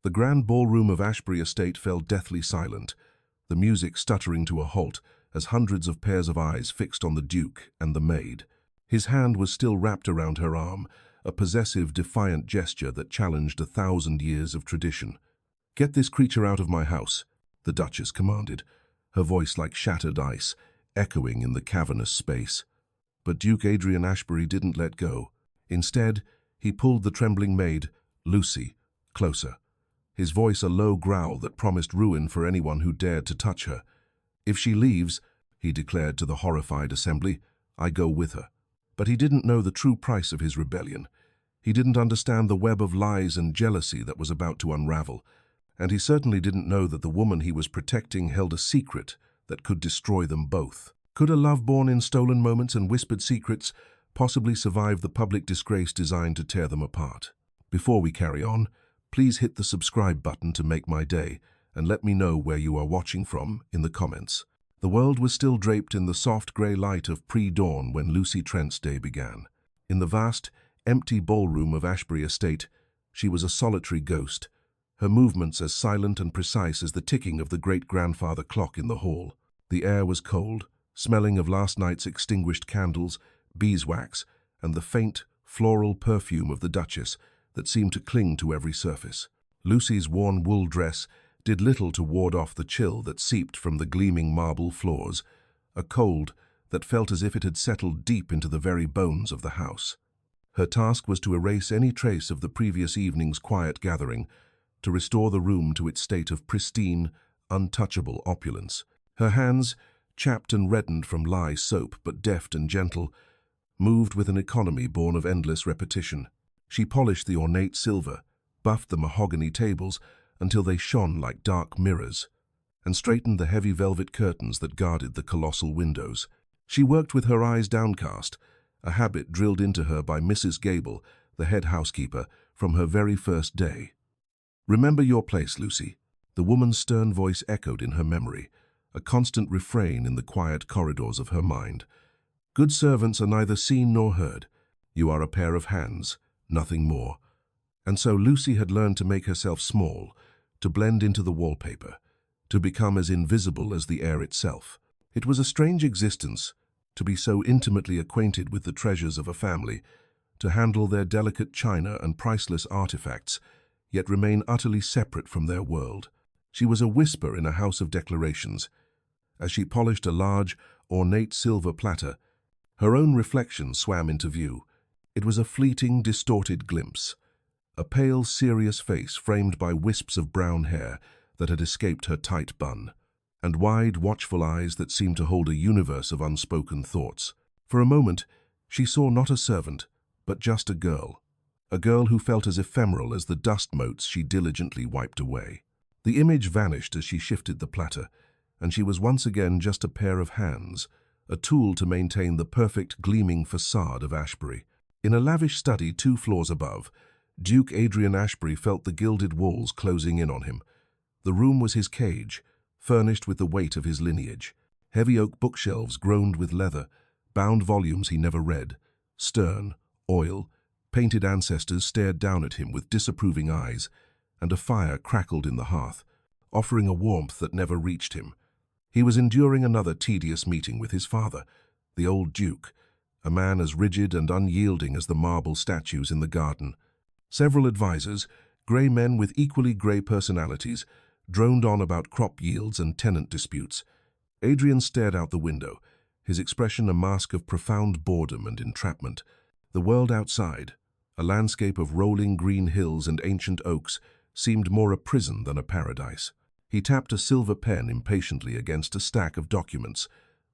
The grand ballroom of Ashbury Estate fell deathly silent, the music stuttering to a halt as hundreds of pairs of eyes fixed on the Duke and the maid. His hand was still wrapped around her arm, a possessive, defiant gesture that challenged 1,000 years of tradition. "Get this creature out of my house," the Duchess commanded, her voice like shattered ice, echoing in the cavernous space. But Duke Adrian Ashbury didn't let go. Instead, he pulled the trembling maid, Lucy, closer, his voice a low growl that promised ruin for anyone who dared to touch her. "If she leaves," he declared to the horrified assembly, "I go with her." But he didn't know the true price of his rebellion. He didn't understand the web of lies and jealousy that was about to unravel, and he certainly didn't know that the woman he was protecting held a secret that could destroy them both. Could a love born in stolen moments and whispered secrets possibly survive the public disgrace designed to tear them apart? Before we carry on, please hit the subscribe button to make my day, and let me know where you are watching from in the comments. The world was still draped in the soft grey light of pre-dawn when Lucy Trent's day began. In the vast, empty ballroom of Ashbury Estate, she was a solitary ghost, her movements as silent and precise as the ticking of the great-grandfather clock in the hall. The air was cold, smelling of last night's extinguished candles, beeswax, and the faint, floral perfume of the Duchess that seemed to cling to every surface. Lucy's worn wool dress did little to ward off the chill that seeped from the gleaming marble floors, a cold that felt as if it had settled deep into the very bones of the house. Her task was to erase any trace of the previous evening's quiet gathering, to restore the room to its state of pristine, untouchable opulence. Her hands, chapped and reddened from lye soap but deft and gentle, moved with an economy born of endless repetition. She polished the ornate silver, buffed the mahogany tables until they shone like dark mirrors, and straightened the heavy velvet curtains that guarded the colossal windows. She worked with her eyes downcast, a habit drilled into her by Mrs. Gable, the head housekeeper, from her very first day. "Remember your place, Lucy," the woman's stern voice echoed in her memory, a constant refrain in the quiet corridors of her mind. "Good servants are neither seen nor heard. You are a pair of hands, nothing more." And so Lucy had learned to make herself small, to blend into the wallpaper, to become as invisible as the air itself. It was a strange existence, to be so intimately acquainted with the treasures of a family, to handle their delicate china and priceless artifacts, yet remain utterly separate from their world. She was a whisper in a house of declarations. As she polished a large, ornate silver platter, her own reflection swam into view. It was a fleeting, distorted glimpse, a pale, serious face framed by wisps of brown hair that had escaped her tight bun, and wide, watchful eyes that seemed to hold a universe of unspoken thoughts. For a moment, she saw not a servant, but just a girl who felt as ephemeral as the dust motes she diligently wiped away. The image vanished as she shifted the platter, and she was once again just a pair of hands, a tool to maintain the perfect gleaming facade of Ashbury. In a lavish study 2 floors above, Duke Adrian Ashbury felt the gilded walls closing in on him. The room was his cage, furnished with the weight of his lineage. Heavy oak bookshelves groaned with leather, bound volumes he never read. Stern, oil, painted ancestors stared down at him with disapproving eyes, and a fire crackled in the hearth, offering a warmth that never reached him. He was enduring another tedious meeting with his father, the old Duke, a man as rigid and unyielding as the marble statues in the garden. Several advisors, grey men with equally grey personalities, droned on about crop yields and tenant disputes. Adrian stared out the window, his expression a mask of profound boredom and entrapment. The world outside, a landscape of rolling green hills and ancient oaks, seemed more a prison than a paradise. He tapped a silver pen impatiently against a stack of documents,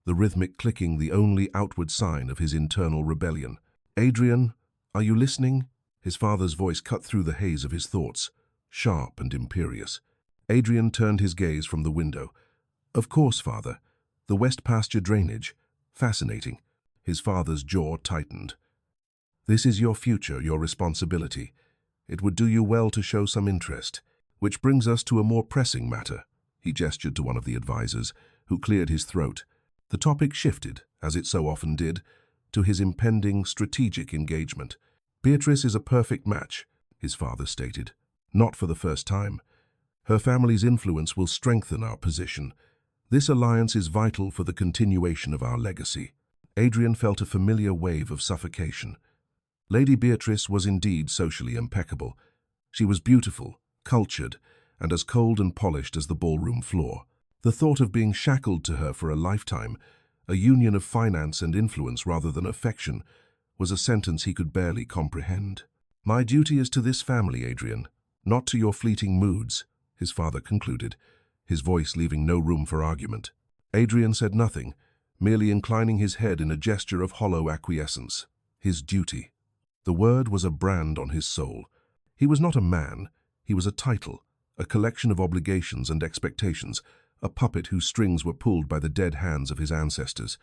the rhythmic clicking the only outward sign of his internal rebellion. "Adrian, are you listening?" His father's voice cut through the haze of his thoughts, sharp and imperious. Adrian turned his gaze from the window. "Of course, father. The West Pasture drainage. Fascinating." His father's jaw tightened. "This is your future, your responsibility. It would do you well to show some interest. Which brings us to a more pressing matter." He gestured to one of the advisors, who cleared his throat. The topic shifted, as it so often did, to his impending strategic engagement. "Beatrice is a perfect match," his father stated. Not for the first time. Her family's influence will strengthen our position. This alliance is vital for the continuation of our legacy. Adrian felt a familiar wave of suffocation. Lady Beatrice was indeed socially impeccable. She was beautiful, cultured, and as cold and polished as the ballroom floor. The thought of being shackled to her for a lifetime, a union of finance and influence rather than affection, was a sentence he could barely comprehend. "My duty is to this family, Adrian, not to your fleeting moods," his father concluded, his voice leaving no room for argument. Adrian said nothing, merely inclining his head in a gesture of hollow acquiescence. His duty. The word was a brand on his soul. He was not a man, he was a title, a collection of obligations and expectations, a puppet whose strings were pulled by the dead hands of his ancestors.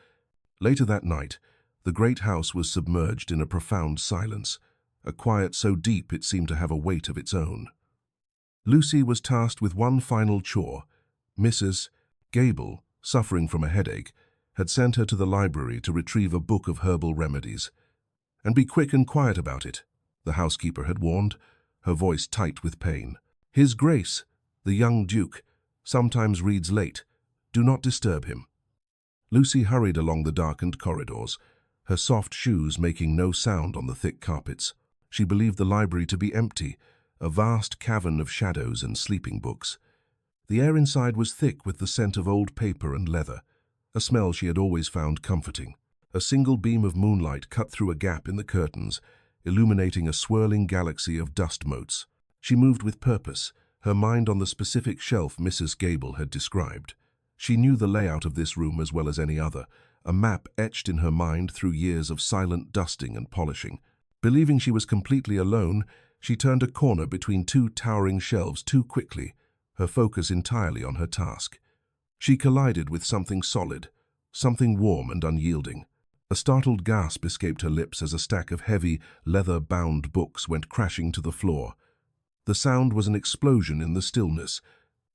Later that night, the great house was submerged in a profound silence, a quiet so deep it seemed to have a weight of its own. Lucy was tasked with one final chore. Mrs. Gable, suffering from a headache, had sent her to the library to retrieve a book of herbal remedies. "And be quick and quiet about it," the housekeeper had warned, her voice tight with pain. "His Grace, the young Duke, sometimes reads late. Do not disturb him." Lucy hurried along the darkened corridors, her soft shoes making no sound on the thick carpets. She believed the library to be empty, a vast cavern of shadows and sleeping books. The air inside was thick with the scent of old paper and leather, a smell she had always found comforting. A single beam of moonlight cut through a gap in the curtains, illuminating a swirling galaxy of dust motes. She moved with purpose, her mind on the specific shelf Mrs. Gable had described. She knew the layout of this room as well as any other, a map etched in her mind through years of silent dusting and polishing. Believing she was completely alone, she turned a corner between two towering shelves too quickly, her focus entirely on her task. She collided with something solid, something warm and unyielding. A startled gasp escaped her lips as a stack of heavy, leather-bound books went crashing to the floor. The sound was an explosion in the stillness,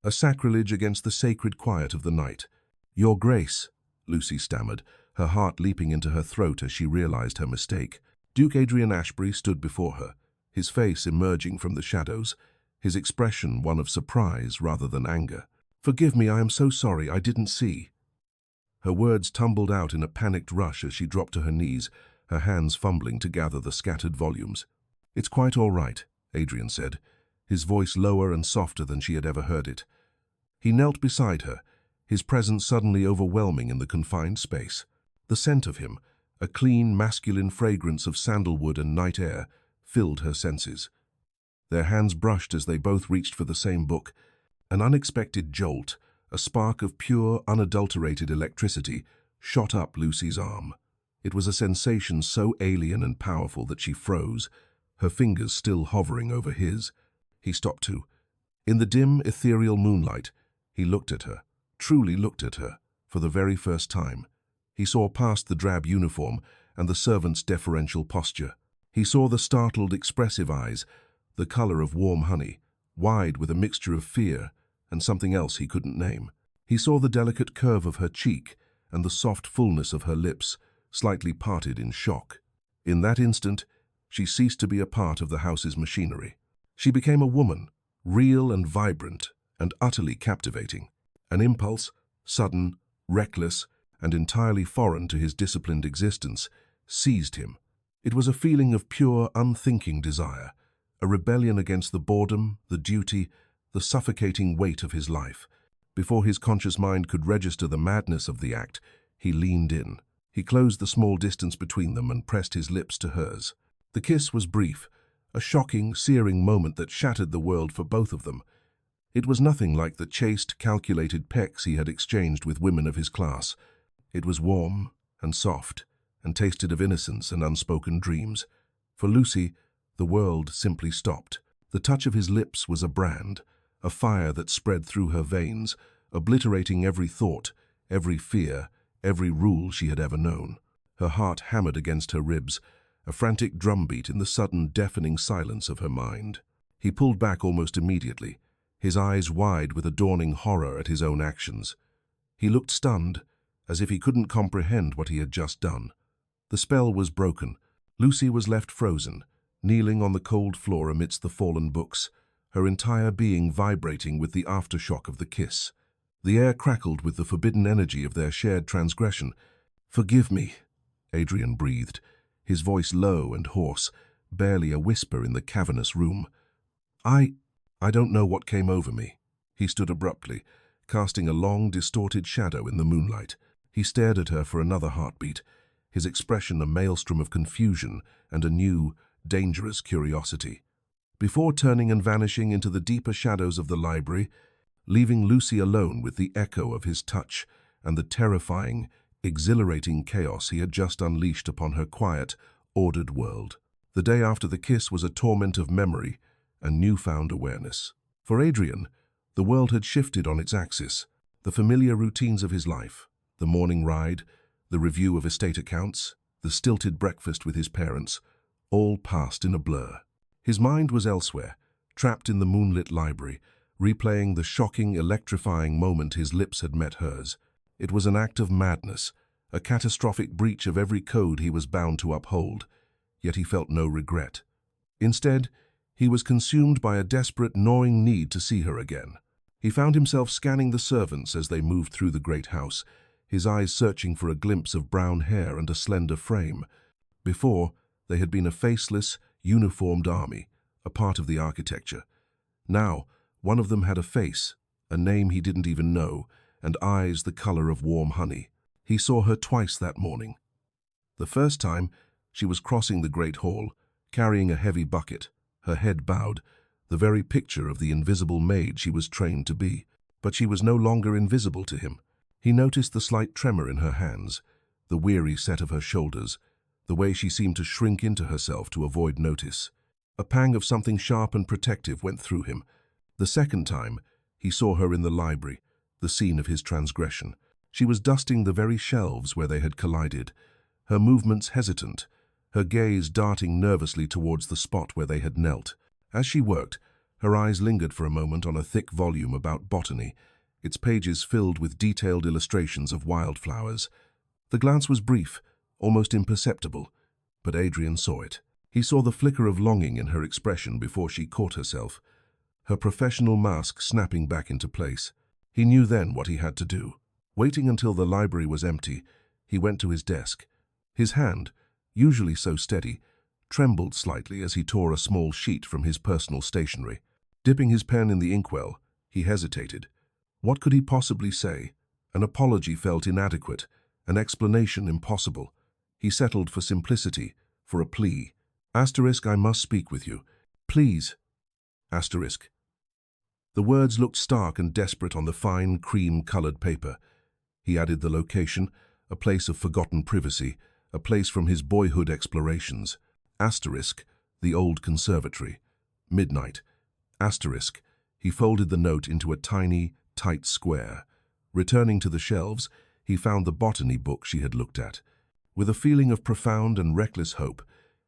a sacrilege against the sacred quiet of the night. "Your Grace," Lucy stammered, her heart leaping into her throat as she realized her mistake. Duke Adrian Ashbury stood before her, his face emerging from the shadows, his expression one of surprise rather than anger. "Forgive me, I am so sorry, I didn't see." Her words tumbled out in a panicked rush as she dropped to her knees, her hands fumbling to gather the scattered volumes. "It's quite all right," Adrian said, his voice lower and softer than she had ever heard it. He knelt beside her, his presence suddenly overwhelming in the confined space. The scent of him, a clean, masculine fragrance of sandalwood and night air, filled her senses. Their hands brushed as they both reached for the same book. An unexpected jolt, a spark of pure, unadulterated electricity, shot up Lucy's arm. It was a sensation so alien and powerful that she froze, her fingers still hovering over his. He stopped too. In the dim, ethereal moonlight, he looked at her, truly looked at her, for the very first time. He saw past the drab uniform and the servant's deferential posture. He saw the startled, expressive eyes, the color of warm honey, wide with a mixture of fear and something else he couldn't name. He saw the delicate curve of her cheek and the soft fullness of her lips, slightly parted in shock. In that instant, she ceased to be a part of the house's machinery. She became a woman, real and vibrant and utterly captivating. An impulse, sudden, reckless, and entirely foreign to his disciplined existence, seized him. It was a feeling of pure, unthinking desire, a rebellion against the boredom, the duty, the suffocating weight of his life. Before his conscious mind could register the madness of the act, he leaned in. He closed the small distance between them and pressed his lips to hers. The kiss was brief, a shocking, searing moment that shattered the world for both of them. It was nothing like the chaste, calculated pecks he had exchanged with women of his class. It was warm and soft, and tasted of innocence and unspoken dreams. For Lucy, the world simply stopped. The touch of his lips was a brand, a fire that spread through her veins, obliterating every thought, every fear, every rule she had ever known. Her heart hammered against her ribs, a frantic drumbeat in the sudden, deafening silence of her mind. He pulled back almost immediately, his eyes wide with a dawning horror at his own actions. He looked stunned, as if he couldn't comprehend what he had just done. The spell was broken. Lucy was left frozen, kneeling on the cold floor amidst the fallen books, her entire being vibrating with the aftershock of the kiss. The air crackled with the forbidden energy of their shared transgression. "Forgive me," Adrian breathed, his voice low and hoarse, barely a whisper in the cavernous room. I don't know what came over me." He stood abruptly, casting a long, distorted shadow in the moonlight. He stared at her for another heartbeat, his expression a maelstrom of confusion and a new, dangerous curiosity, before turning and vanishing into the deeper shadows of the library, leaving Lucy alone with the echo of his touch and the terrifying, exhilarating chaos he had just unleashed upon her quiet, ordered world. The day after the kiss was a torment of memory and newfound awareness. For Adrian, the world had shifted on its axis. The familiar routines of his life, the morning ride, the review of estate accounts, the stilted breakfast with his parents, all passed in a blur. His mind was elsewhere, trapped in the moonlit library, replaying the shocking, electrifying moment his lips had met hers. It was an act of madness, a catastrophic breach of every code he was bound to uphold, yet he felt no regret. Instead, he was consumed by a desperate, gnawing need to see her again. He found himself scanning the servants as they moved through the great house, his eyes searching for a glimpse of brown hair and a slender frame. Before, they had been a faceless, uniformed army, a part of the architecture. Now, one of them had a face, a name he didn't even know, and eyes the color of warm honey. He saw her twice that morning. The first time, she was crossing the great hall, carrying a heavy bucket, her head bowed, the very picture of the invisible maid she was trained to be. But she was no longer invisible to him. He noticed the slight tremor in her hands, the weary set of her shoulders, the way she seemed to shrink into herself to avoid notice. A pang of something sharp and protective went through him. The second time, he saw her in the library, the scene of his transgression. She was dusting the very shelves where they had collided, her movements hesitant, her gaze darting nervously towards the spot where they had knelt. As she worked, her eyes lingered for a moment on a thick volume about botany, its pages filled with detailed illustrations of wildflowers. The glance was brief, almost imperceptible, but Adrian saw it. He saw the flicker of longing in her expression before she caught herself, her professional mask snapping back into place. He knew then what he had to do. Waiting until the library was empty, he went to his desk. His hand, usually so steady, trembled slightly as he tore a small sheet from his personal stationery. Dipping his pen in the inkwell, he hesitated. What could he possibly say? An apology felt inadequate, an explanation impossible. He settled for simplicity, for a plea. Asterisk, I must speak with you. Please. Asterisk. The words looked stark and desperate on the fine, cream-colored paper. He added the location, a place of forgotten privacy, a place from his boyhood explorations. Asterisk, the old conservatory. Midnight. Asterisk. He folded the note into a tiny, tight square. Returning to the shelves, he found the botany book she had looked at. With a feeling of profound and reckless hope,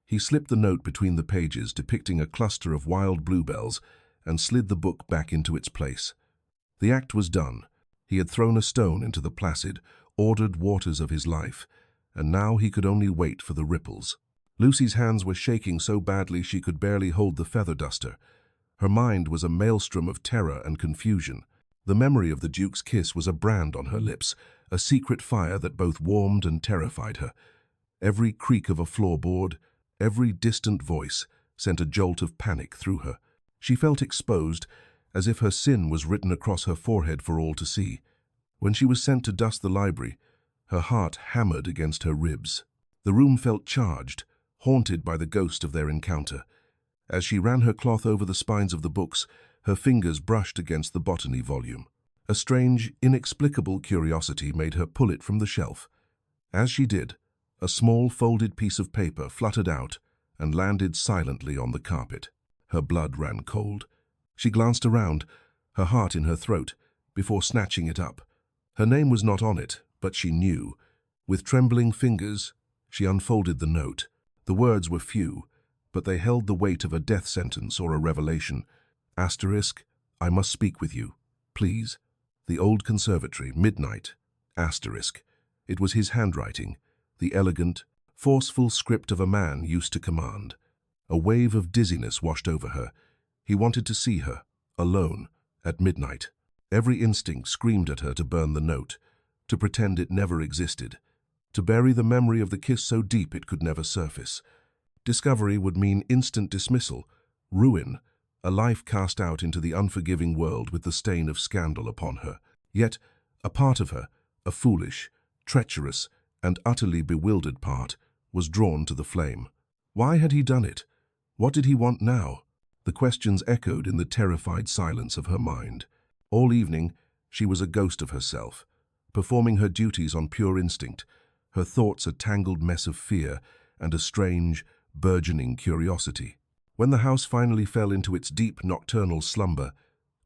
he slipped the note between the pages depicting a cluster of wild bluebells and slid the book back into its place. The act was done. He had thrown a stone into the placid, ordered waters of his life, and now he could only wait for the ripples. Lucy's hands were shaking so badly she could barely hold the feather duster. Her mind was a maelstrom of terror and confusion. The memory of the Duke's kiss was a brand on her lips, a secret fire that both warmed and terrified her. Every creak of a floorboard, every distant voice sent a jolt of panic through her. She felt exposed, as if her sin was written across her forehead for all to see. When she was sent to dust the library, her heart hammered against her ribs. The room felt charged, haunted by the ghost of their encounter. As she ran her cloth over the spines of the books, her fingers brushed against the botany volume. A strange, inexplicable curiosity made her pull it from the shelf. As she did, a small folded piece of paper fluttered out and landed silently on the carpet. Her blood ran cold. She glanced around, her heart in her throat, before snatching it up. Her name was not on it, but she knew. With trembling fingers, she unfolded the note. The words were few, but they held the weight of a death sentence or a revelation. Asterisk, I must speak with you. Please. The old conservatory, midnight. Asterisk. It was his handwriting, the elegant, forceful script of a man used to command. A wave of dizziness washed over her. He wanted to see her, alone, at midnight. Every instinct screamed at her to burn the note, to pretend it never existed, to bury the memory of the kiss so deep it could never surface. Discovery would mean instant dismissal, ruin, a life cast out into the unforgiving world with the stain of scandal upon her. Yet, a part of her, a foolish, treacherous, and utterly bewildered part, was drawn to the flame. Why had he done it? What did he want now? The questions echoed in the terrified silence of her mind. All evening, she was a ghost of herself, performing her duties on pure instinct, her thoughts a tangled mess of fear and a strange, burgeoning curiosity. When the house finally fell into its deep nocturnal slumber,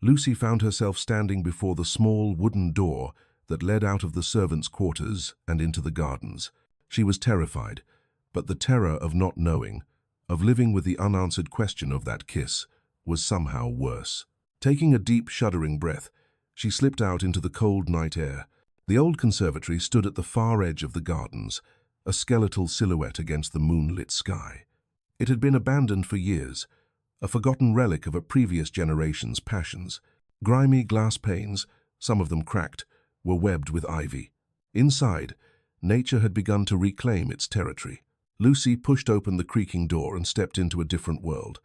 Lucy found herself standing before the small wooden door that led out of the servants' quarters and into the gardens. She was terrified, but the terror of not knowing, of living with the unanswered question of that kiss, was somehow worse. Taking a deep, shuddering breath, she slipped out into the cold night air. The old conservatory stood at the far edge of the gardens, a skeletal silhouette against the moonlit sky. It had been abandoned for years, a forgotten relic of a previous generation's passions. Grimy glass panes, some of them cracked, were webbed with ivy. Inside, nature had begun to reclaim its territory. Lucy pushed open the creaking door and stepped into a different world.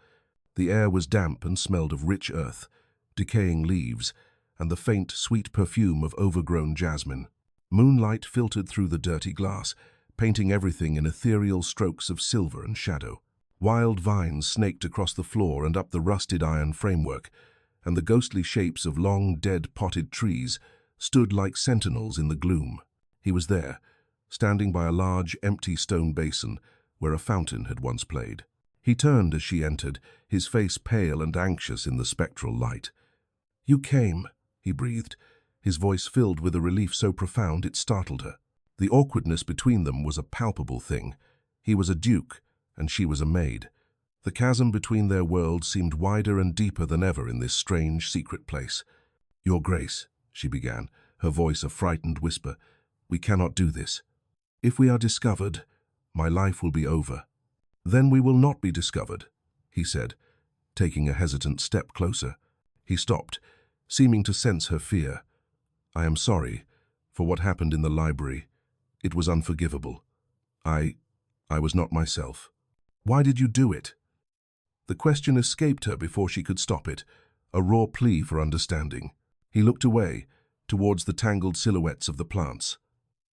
The air was damp and smelled of rich earth, decaying leaves, and the faint, sweet perfume of overgrown jasmine. Moonlight filtered through the dirty glass, painting everything in ethereal strokes of silver and shadow. Wild vines snaked across the floor and up the rusted iron framework, and the ghostly shapes of long, dead potted trees stood like sentinels in the gloom. He was there, standing by a large, empty stone basin where a fountain had once played. He turned as she entered, his face pale and anxious in the spectral light. "You came," he breathed, his voice filled with a relief so profound it startled her. The awkwardness between them was a palpable thing. He was a duke, and she was a maid. The chasm between their worlds seemed wider and deeper than ever in this strange, secret place. "Your Grace," she began, her voice a frightened whisper, "we cannot do this. If we are discovered, my life will be over." "Then we will not be discovered," he said, taking a hesitant step closer. He stopped, seeming to sense her fear. "I am sorry for what happened in the library. It was unforgivable. I was not myself." "Why did you do it?" The question escaped her before she could stop it, a raw plea for understanding. He looked away, towards the tangled silhouettes of the plants.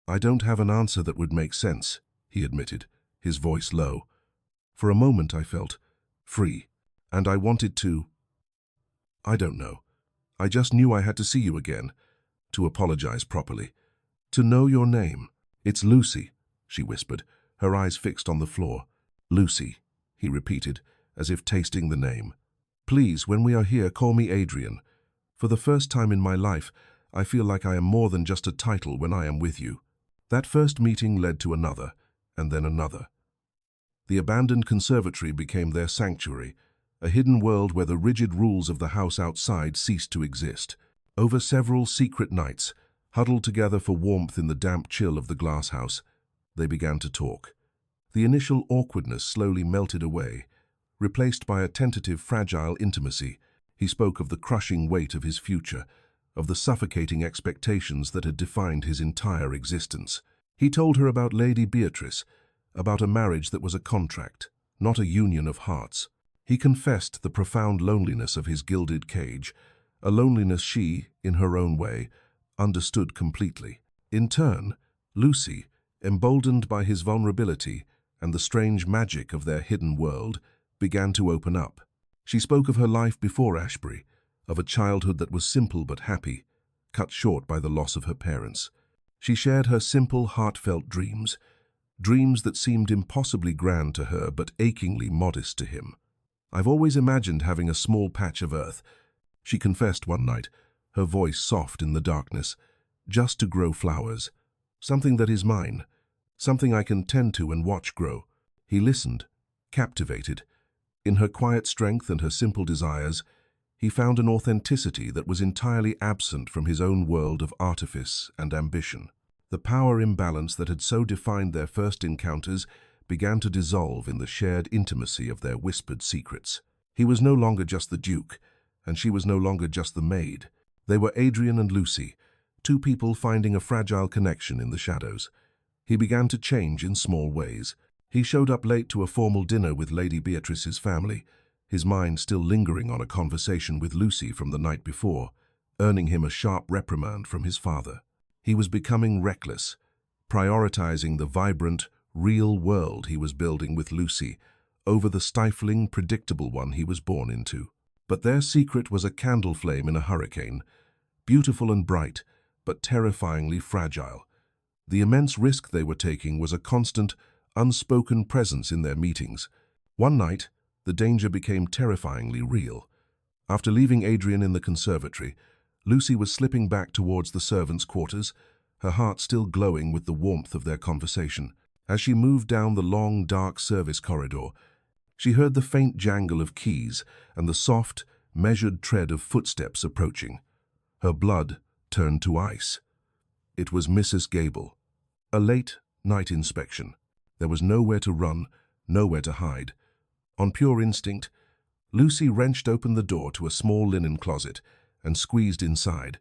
"I don't have an answer that would make sense," he admitted, his voice low. "For a moment I felt free, and I wanted to... I don't know. I just knew I had to see you again, to apologize properly, to know your name." "It's Lucy," she whispered, her eyes fixed on the floor. "Lucy," he repeated, as if tasting the name. "Please, when we are here, call me Adrian. For the first time in my life, I feel like I am more than just a title when I am with you." That first meeting led to another, and then another. The abandoned conservatory became their sanctuary, a hidden world where the rigid rules of the house outside ceased to exist. Over several secret nights, huddled together for warmth in the damp chill of the glass house, they began to talk. The initial awkwardness slowly melted away, replaced by a tentative, fragile intimacy. He spoke of the crushing weight of his future, of the suffocating expectations that had defined his entire existence. He told her about Lady Beatrice, about a marriage that was a contract, not a union of hearts. He confessed the profound loneliness of his gilded cage, a loneliness she, in her own way, understood completely. In turn, Lucy, emboldened by his vulnerability and the strange magic of their hidden world, began to open up. She spoke of her life before Ashbury, of a childhood that was simple but happy, cut short by the loss of her parents. She shared her simple, heartfelt dreams, dreams that seemed impossibly grand to her but achingly modest to him. "I've always imagined having a small patch of earth," she confessed one night, her voice soft in the darkness, "just to grow flowers. Something that is mine, something I can tend to and watch grow." He listened, captivated. In her quiet strength and her simple desires, he found an authenticity that was entirely absent from his own world of artifice and ambition. The power imbalance that had so defined their first encounters began to dissolve in the shared intimacy of their whispered secrets. He was no longer just the Duke, and she was no longer just the maid. They were Adrian and Lucy, two people finding a fragile connection in the shadows. He began to change in small ways. He showed up late to a formal dinner with Lady Beatrice's family, his mind still lingering on a conversation with Lucy from the night before, earning him a sharp reprimand from his father. He was becoming reckless, prioritizing the vibrant, real world he was building with Lucy over the stifling, predictable one he was born into. But their secret was a candle flame in a hurricane, beautiful and bright, but terrifyingly fragile. The immense risk they were taking was a constant, unspoken presence in their meetings. One night, the danger became terrifyingly real. After leaving Adrian in the conservatory, Lucy was slipping back towards the servants' quarters, her heart still glowing with the warmth of their conversation. As she moved down the long, dark service corridor, she heard the faint jangle of keys and the soft, measured tread of footsteps approaching. Her blood turned to ice. It was Mrs. Gable. A late night inspection. There was nowhere to run, nowhere to hide. On pure instinct, Lucy wrenched open the door to a small linen closet and squeezed inside,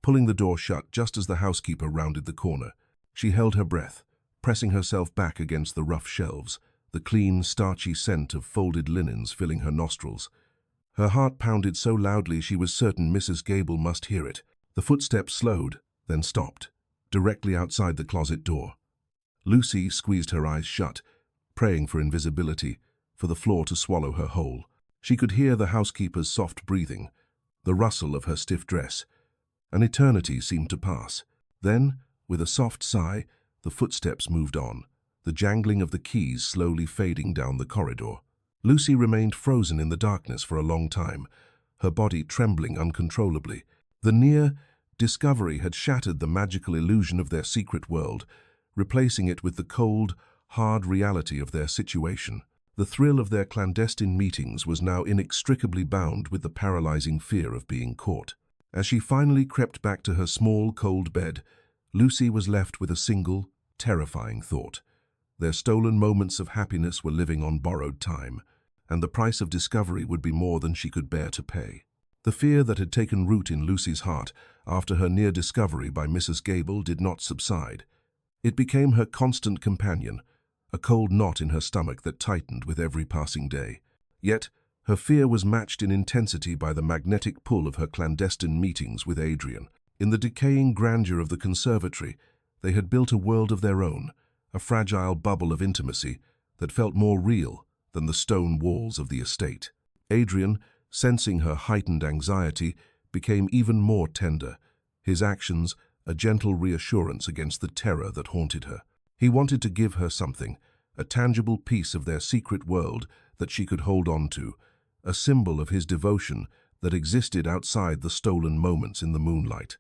pulling the door shut just as the housekeeper rounded the corner. She held her breath, pressing herself back against the rough shelves, the clean, starchy scent of folded linens filling her nostrils. Her heart pounded so loudly she was certain Mrs. Gable must hear it. The footsteps slowed, then stopped, directly outside the closet door. Lucy squeezed her eyes shut, praying for invisibility, for the floor to swallow her whole. She could hear the housekeeper's soft breathing, the rustle of her stiff dress. An eternity seemed to pass. Then, with a soft sigh, the footsteps moved on, the jangling of the keys slowly fading down the corridor. Lucy remained frozen in the darkness for a long time, her body trembling uncontrollably. The near discovery had shattered the magical illusion of their secret world, replacing it with the cold, hard reality of their situation. The thrill of their clandestine meetings was now inextricably bound with the paralyzing fear of being caught. As she finally crept back to her small, cold bed, Lucy was left with a single, terrifying thought. Their stolen moments of happiness were living on borrowed time, and the price of discovery would be more than she could bear to pay. The fear that had taken root in Lucy's heart after her near discovery by Mrs. Gable did not subside. It became her constant companion, a cold knot in her stomach that tightened with every passing day. Yet, her fear was matched in intensity by the magnetic pull of her clandestine meetings with Adrian. In the decaying grandeur of the conservatory, they had built a world of their own, a fragile bubble of intimacy that felt more real than the stone walls of the estate. Adrian, sensing her heightened anxiety, became even more tender, his actions a gentle reassurance against the terror that haunted her. He wanted to give her something, a tangible piece of their secret world that she could hold on to, a symbol of his devotion that existed outside the stolen moments in the moonlight.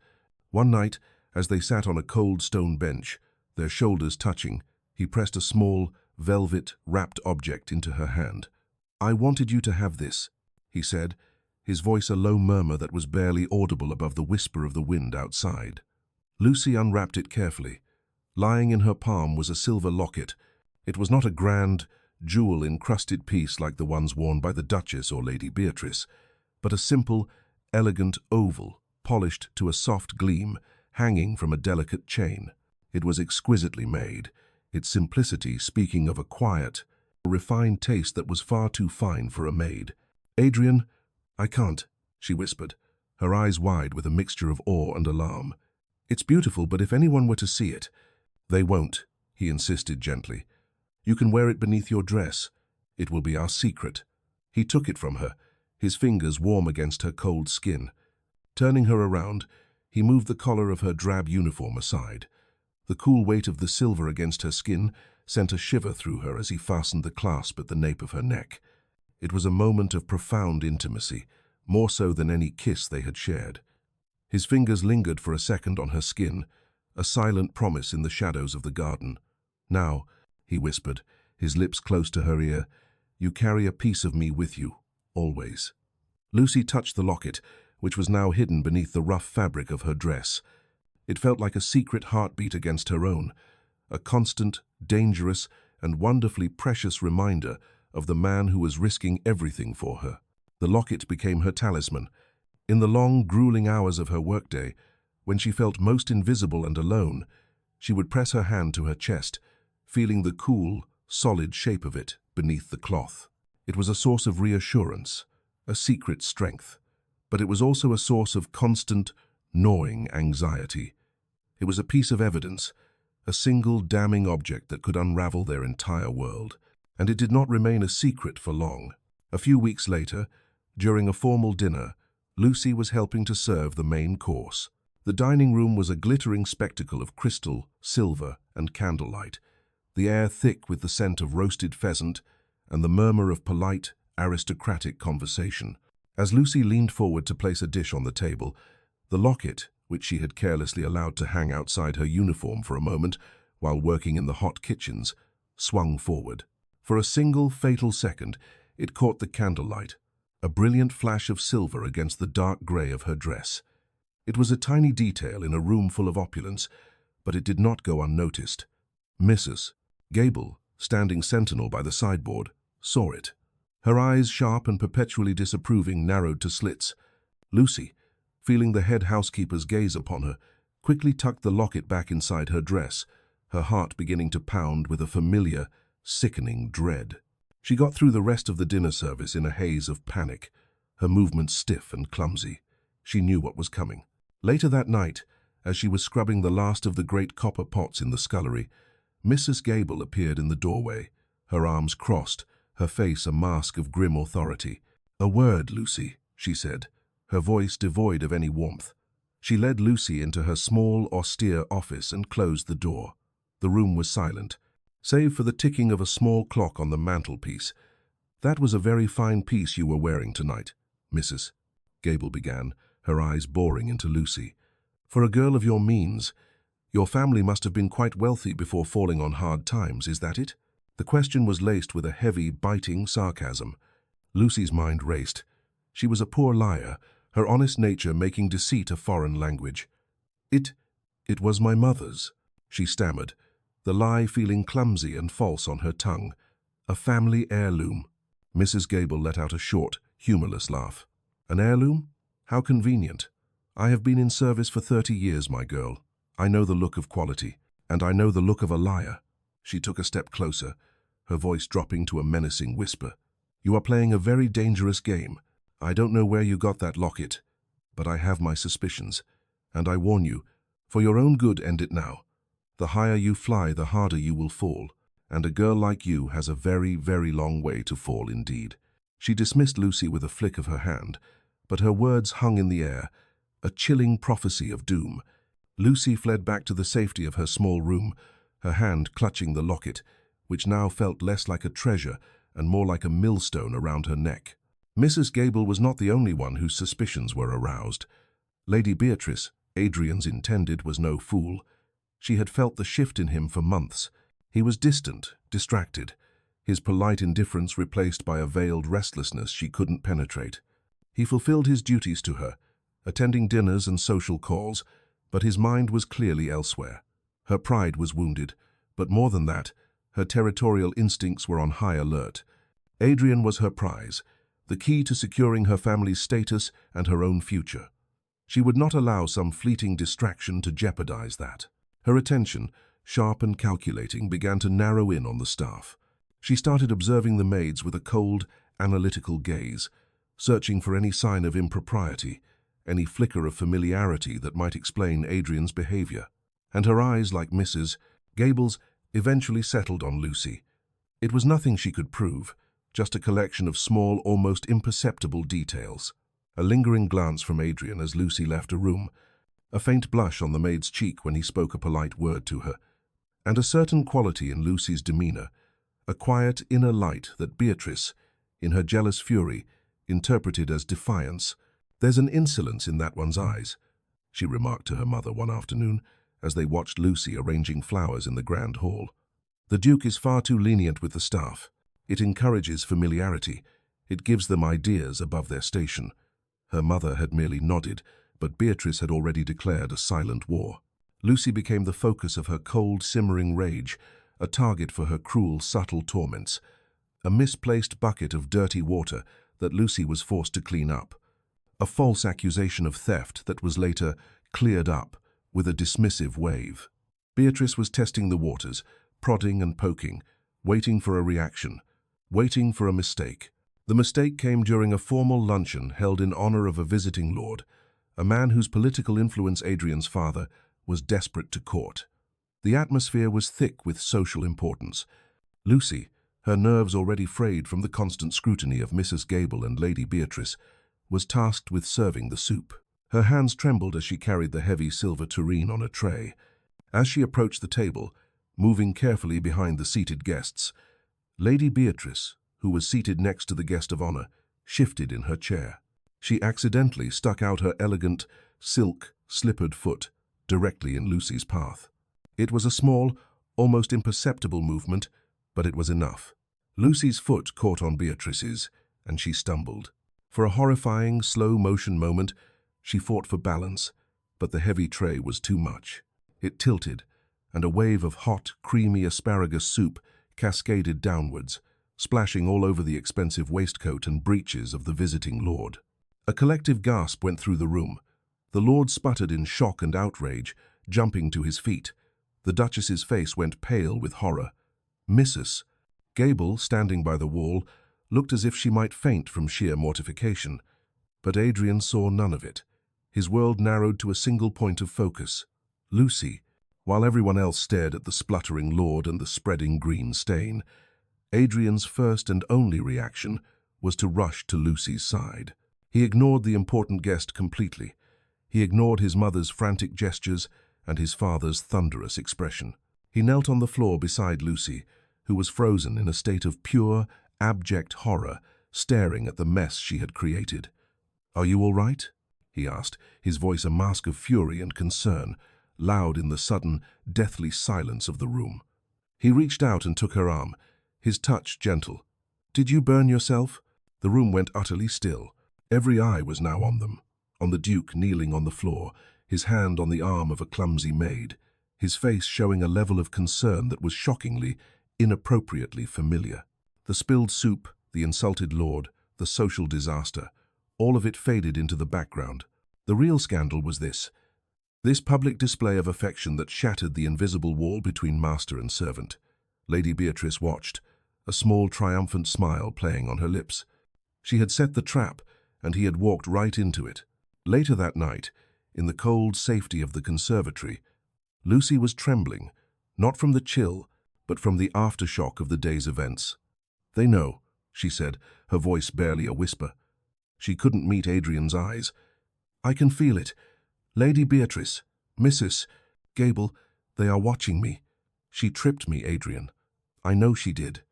One night, as they sat on a cold stone bench, their shoulders touching, he pressed a small, velvet-wrapped object into her hand. "I wanted you to have this," he said, his voice a low murmur that was barely audible above the whisper of the wind outside. Lucy unwrapped it carefully. Lying in her palm was a silver locket. It was not a grand, jewel-encrusted piece like the ones worn by the Duchess or Lady Beatrice, but a simple, elegant oval, polished to a soft gleam, hanging from a delicate chain. It was exquisitely made, its simplicity speaking of a quiet, refined taste that was far too fine for a maid. "Adrian, I can't," she whispered, her eyes wide with a mixture of awe and alarm. "It's beautiful, but if anyone were to see it—" "They won't," he insisted gently. "You can wear it beneath your dress. It will be our secret." He took it from her, his fingers warm against her cold skin. Turning her around, he moved the collar of her drab uniform aside. The cool weight of the silver against her skin sent a shiver through her as he fastened the clasp at the nape of her neck. It was a moment of profound intimacy, more so than any kiss they had shared. His fingers lingered for a second on her skin, a silent promise in the shadows of the garden. "Now," he whispered, his lips close to her ear, "you carry a piece of me with you, always." Lucy touched the locket, which was now hidden beneath the rough fabric of her dress. It felt like a secret heartbeat against her own, a constant, dangerous, and wonderfully precious reminder of the man who was risking everything for her. The locket became her talisman. In the long, grueling hours of her workday, when she felt most invisible and alone, she would press her hand to her chest, feeling the cool, solid shape of it beneath the cloth. It was a source of reassurance, a secret strength, but it was also a source of constant, gnawing anxiety. It was a piece of evidence, a single damning object that could unravel their entire world. And it did not remain a secret for long. A few weeks later, during a formal dinner, Lucy was helping to serve the main course. The dining room was a glittering spectacle of crystal, silver, and candlelight, the air thick with the scent of roasted pheasant and the murmur of polite, aristocratic conversation. As Lucy leaned forward to place a dish on the table, the locket, which she had carelessly allowed to hang outside her uniform for a moment while working in the hot kitchens, swung forward. For a single fatal second, it caught the candlelight, a brilliant flash of silver against the dark grey of her dress. It was a tiny detail in a room full of opulence, but it did not go unnoticed. Mrs. Gable, standing sentinel by the sideboard, saw it. Her eyes, sharp and perpetually disapproving, narrowed to slits. Lucy, feeling the head housekeeper's gaze upon her, quickly tucked the locket back inside her dress, her heart beginning to pound with a familiar, sickening dread. She got through the rest of the dinner service in a haze of panic, her movements stiff and clumsy. She knew what was coming. Later that night, as she was scrubbing the last of the great copper pots in the scullery, Mrs. Gable appeared in the doorway, her arms crossed, her face a mask of grim authority. "A word, Lucy," she said, her voice devoid of any warmth. She led Lucy into her small, austere office and closed the door. The room was silent, save for the ticking of a small clock on the mantelpiece. "That was a very fine piece you were wearing tonight, Mrs." Gable began, her eyes boring into Lucy. "For a girl of your means, your family must have been quite wealthy before falling on hard times, is that it?" The question was laced with a heavy, biting sarcasm. Lucy's mind raced. She was a poor liar, her honest nature making deceit a foreign language. It was my mother's," she stammered, the lie feeling clumsy and false on her tongue. "A family heirloom." Mrs. Gable let out a short, humorless laugh. "An heirloom? How convenient. I have been in service for 30 years, my girl. I know the look of quality, and I know the look of a liar." She took a step closer, her voice dropping to a menacing whisper. "You are playing a very dangerous game. I don't know where you got that locket, but I have my suspicions, and I warn you, for your own good, end it now. The higher you fly, the harder you will fall, and a girl like you has a very, very long way to fall indeed." She dismissed Lucy with a flick of her hand, but her words hung in the air, a chilling prophecy of doom. Lucy fled back to the safety of her small room, her hand clutching the locket, which now felt less like a treasure and more like a millstone around her neck. Mrs. Gable was not the only one whose suspicions were aroused. Lady Beatrice, Adrian's intended, was no fool. She had felt the shift in him for months. He was distant, distracted, his polite indifference replaced by a veiled restlessness she couldn't penetrate. He fulfilled his duties to her, attending dinners and social calls, but his mind was clearly elsewhere. Her pride was wounded, but more than that, her territorial instincts were on high alert. Adrian was her prize, the key to securing her family's status and her own future. She would not allow some fleeting distraction to jeopardize that. Her attention, sharp and calculating, began to narrow in on the staff. She started observing the maids with a cold, analytical gaze, searching for any sign of impropriety, any flicker of familiarity that might explain Adrian's behavior. And her eyes, like Mrs. Gable's, eventually settled on Lucy. It was nothing she could prove, just a collection of small, almost imperceptible details. A lingering glance from Adrian as Lucy left a room, a faint blush on the maid's cheek when he spoke a polite word to her, and a certain quality in Lucy's demeanor, a quiet inner light that Beatrice, in her jealous fury, interpreted as defiance. "There's an insolence in that one's eyes," she remarked to her mother one afternoon as they watched Lucy arranging flowers in the grand hall. "The Duke is far too lenient with the staff. It encourages familiarity. It gives them ideas above their station." Her mother had merely nodded, but Beatrice had already declared a silent war. Lucy became the focus of her cold, simmering rage, a target for her cruel, subtle torments, a misplaced bucket of dirty water that Lucy was forced to clean up. A false accusation of theft that was later cleared up with a dismissive wave. Beatrice was testing the waters, prodding and poking, waiting for a reaction, waiting for a mistake. The mistake came during a formal luncheon held in honor of a visiting lord, a man whose political influence Adrian's father was desperate to court. The atmosphere was thick with social importance. Lucy, her nerves already frayed from the constant scrutiny of Mrs. Gable and Lady Beatrice, was tasked with serving the soup. Her hands trembled as she carried the heavy silver tureen on a tray. As she approached the table, moving carefully behind the seated guests, Lady Beatrice, who was seated next to the guest of honor, shifted in her chair. She accidentally stuck out her elegant, silk, slippered foot directly in Lucy's path. It was a small, almost imperceptible movement, but it was enough. Lucy's foot caught on Beatrice's, and she stumbled. For a horrifying, slow-motion moment, she fought for balance, but the heavy tray was too much. It tilted, and a wave of hot, creamy asparagus soup cascaded downwards, splashing all over the expensive waistcoat and breeches of the visiting lord. A collective gasp went through the room. The lord sputtered in shock and outrage, jumping to his feet. The Duchess's face went pale with horror. Mrs. Gable, standing by the wall, looked as if she might faint from sheer mortification. But Adrian saw none of it. His world narrowed to a single point of focus: Lucy. While everyone else stared at the spluttering lord and the spreading green stain, Adrian's first and only reaction was to rush to Lucy's side. He ignored the important guest completely. He ignored his mother's frantic gestures and his father's thunderous expression. He knelt on the floor beside Lucy, who was frozen in a state of pure, abject horror, staring at the mess she had created. "Are you all right?" he asked, his voice a mask of fury and concern, loud in the sudden, deathly silence of the room. He reached out and took her arm, his touch gentle. "Did you burn yourself?" The room went utterly still. Every eye was now on them, on the Duke kneeling on the floor, his hand on the arm of a clumsy maid, his face showing a level of concern that was shockingly, inappropriately familiar. The spilled soup, the insulted lord, the social disaster, all of it faded into the background. The real scandal was this public display of affection that shattered the invisible wall between master and servant. Lady Beatrice watched, a small triumphant smile playing on her lips. She had set the trap, and he had walked right into it. Later that night, in the cold safety of the conservatory, Lucy was trembling, not from the chill, but from the aftershock of the day's events. "They know," she said, her voice barely a whisper. She couldn't meet Adrian's eyes. "I can feel it. Lady Beatrice, Mrs. Gable, they are watching me. She tripped me, Adrian. I know she did."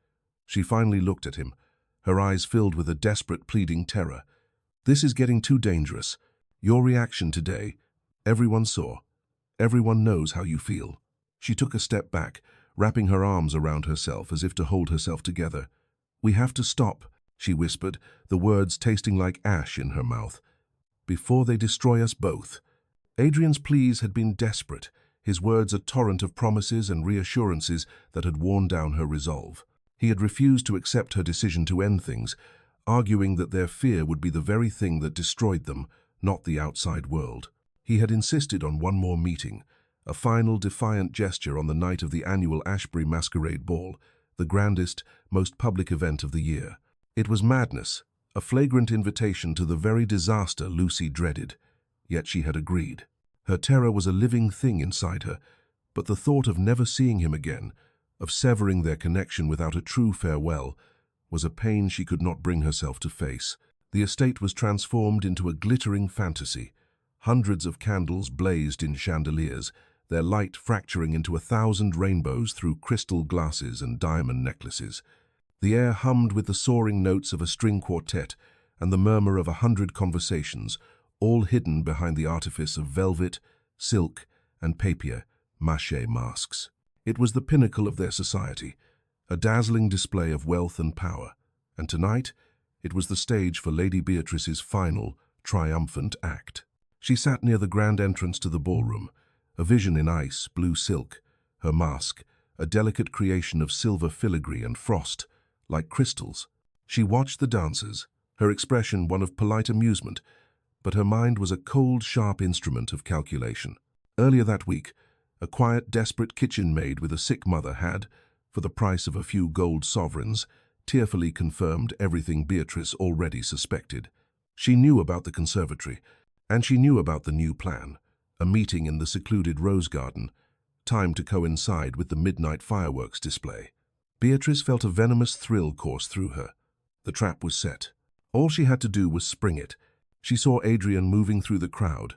She finally looked at him, her eyes filled with a desperate, pleading terror. "This is getting too dangerous. Your reaction today, everyone saw. Everyone knows how you feel." She took a step back, wrapping her arms around herself as if to hold herself together. "We have to stop," she whispered, the words tasting like ash in her mouth, "before they destroy us both." Adrian's pleas had been desperate, his words a torrent of promises and reassurances that had worn down her resolve. He had refused to accept her decision to end things, arguing that their fear would be the very thing that destroyed them, not the outside world. He had insisted on one more meeting, a final defiant gesture on the night of the annual Ashbury Masquerade Ball, the grandest, most public event of the year. It was madness, a flagrant invitation to the very disaster Lucy dreaded. Yet she had agreed. Her terror was a living thing inside her, but the thought of never seeing him again, of severing their connection without a true farewell, was a pain she could not bring herself to face. The estate was transformed into a glittering fantasy. Hundreds of candles blazed in chandeliers, their light fracturing into 1,000 rainbows through crystal glasses and diamond necklaces. The air hummed with the soaring notes of a string quartet and the murmur of 100 conversations, all hidden behind the artifice of velvet, silk, and papier-mâché masks. It was the pinnacle of their society, a dazzling display of wealth and power, and tonight it was the stage for Lady Beatrice's final, triumphant act. She sat near the grand entrance to the ballroom, a vision in ice, blue silk, her mask, a delicate creation of silver filigree and frost, like crystals. She watched the dancers, her expression one of polite amusement, but her mind was a cold, sharp instrument of calculation. Earlier that week, a quiet, desperate kitchen maid with a sick mother had, for the price of a few gold sovereigns, tearfully confirmed everything Beatrice already suspected. She knew about the conservatory, and she knew about the new plan, a meeting in the secluded rose garden, timed to coincide with the midnight fireworks display. Beatrice felt a venomous thrill course through her. The trap was set. All she had to do was spring it. She saw Adrian moving through the crowd,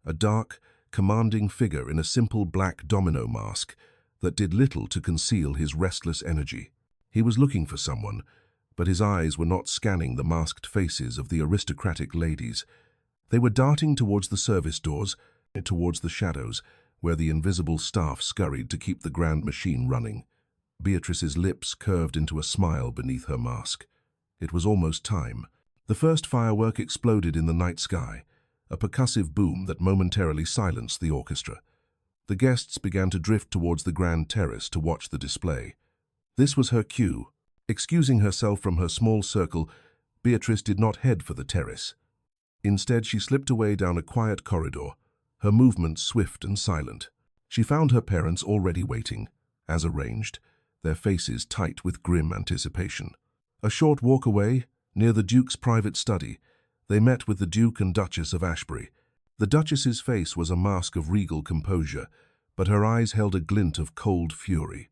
a dark, commanding figure in a simple black domino mask that did little to conceal his restless energy. He was looking for someone, but his eyes were not scanning the masked faces of the aristocratic ladies. They were darting towards the service doors, towards the shadows, where the invisible staff scurried to keep the grand machine running. Beatrice's lips curved into a smile beneath her mask. It was almost time. The first firework exploded in the night sky, a percussive boom that momentarily silenced the orchestra. The guests began to drift towards the grand terrace to watch the display. This was her cue. Excusing herself from her small circle, Beatrice did not head for the terrace. Instead, she slipped away down a quiet corridor, her movements swift and silent. She found her parents already waiting, as arranged, their faces tight with grim anticipation. A short walk away, near the Duke's private study, they met with the Duke and Duchess of Ashbury. The Duchess's face was a mask of regal composure, but her eyes held a glint of cold fury.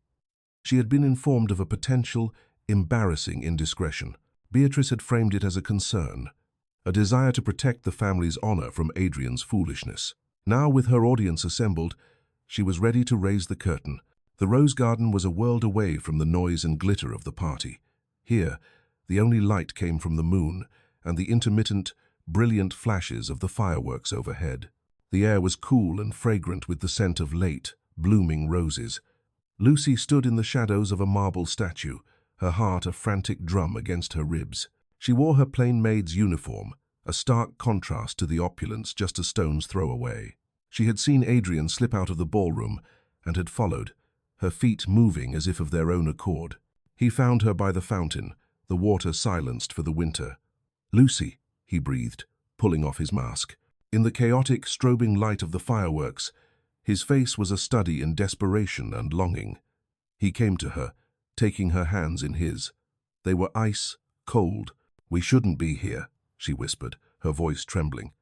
She had been informed of a potential, embarrassing indiscretion. Beatrice had framed it as a concern, a desire to protect the family's honor from Adrian's foolishness. Now, with her audience assembled, she was ready to raise the curtain. The rose garden was a world away from the noise and glitter of the party. Here, the only light came from the moon and the intermittent, brilliant flashes of the fireworks overhead. The air was cool and fragrant with the scent of late, blooming roses. Lucy stood in the shadows of a marble statue, her heart a frantic drum against her ribs. She wore her plain maid's uniform, a stark contrast to the opulence just a stone's throw away. She had seen Adrian slip out of the ballroom and had followed, her feet moving as if of their own accord. He found her by the fountain, the water silenced for the winter. "Lucy," he breathed, pulling off his mask. In the chaotic, strobing light of the fireworks, his face was a study in desperation and longing. He came to her, taking her hands in his. They were ice, cold. "We shouldn't be here," she whispered, her voice trembling.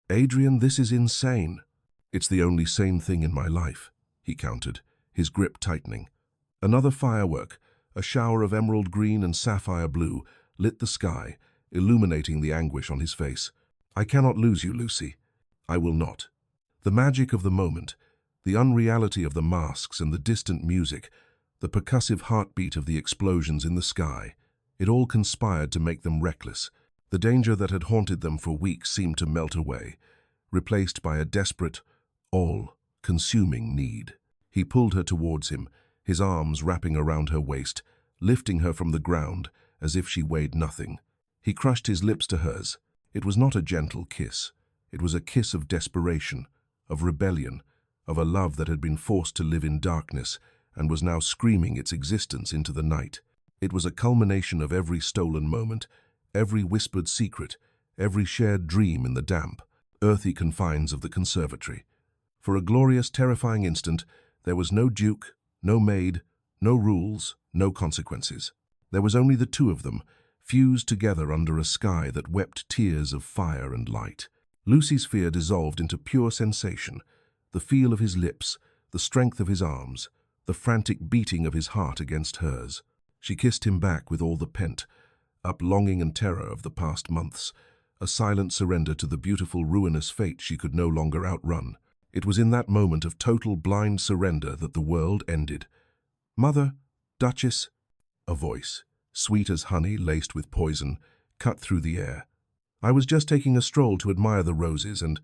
"Adrian, this is insane." "It's the only sane thing in my life," he countered, his grip tightening. Another firework, a shower of emerald green and sapphire blue, lit the sky, illuminating the anguish on his face. "I cannot lose you, Lucy. I will not." The magic of the moment, the unreality of the masks and the distant music, the percussive heartbeat of the explosions in the sky, it all conspired to make them reckless. The danger that had haunted them for weeks seemed to melt away, replaced by a desperate, all-consuming need. He pulled her towards him, his arms wrapping around her waist, lifting her from the ground as if she weighed nothing. He crushed his lips to hers. It was not a gentle kiss. It was a kiss of desperation, of rebellion, of a love that had been forced to live in darkness and was now screaming its existence into the night. It was a culmination of every stolen moment, every whispered secret, every shared dream in the damp, earthy confines of the conservatory. For a glorious, terrifying instant, there was no duke, no maid, no rules, no consequences. There was only the two of them, fused together under a sky that wept tears of fire and light. Lucy's fear dissolved into pure sensation, the feel of his lips, the strength of his arms, the frantic beating of his heart against hers. She kissed him back with all the pent-up longing and terror of the past months, a silent surrender to the beautiful, ruinous fate she could no longer outrun. It was in that moment of total, blind surrender that the world ended. "Mother, Duchess," a voice, sweet as honey laced with poison, cut through the air. "I was just taking a stroll to admire the roses and,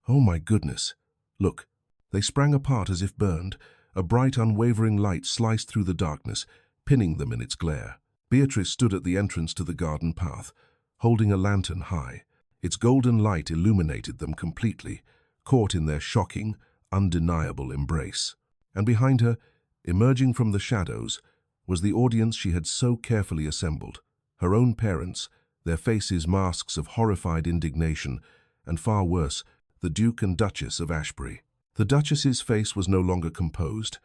oh my goodness, look." They sprang apart as if burned. A bright, unwavering light sliced through the darkness, pinning them in its glare. Beatrice stood at the entrance to the garden path, holding a lantern high. Its golden light illuminated them completely, caught in their shocking, undeniable embrace. And behind her, emerging from the shadows, was the audience she had so carefully assembled, her own parents, their faces masks of horrified indignation, and far worse, the Duke and Duchess of Ashbury. The Duchess's face was no longer composed.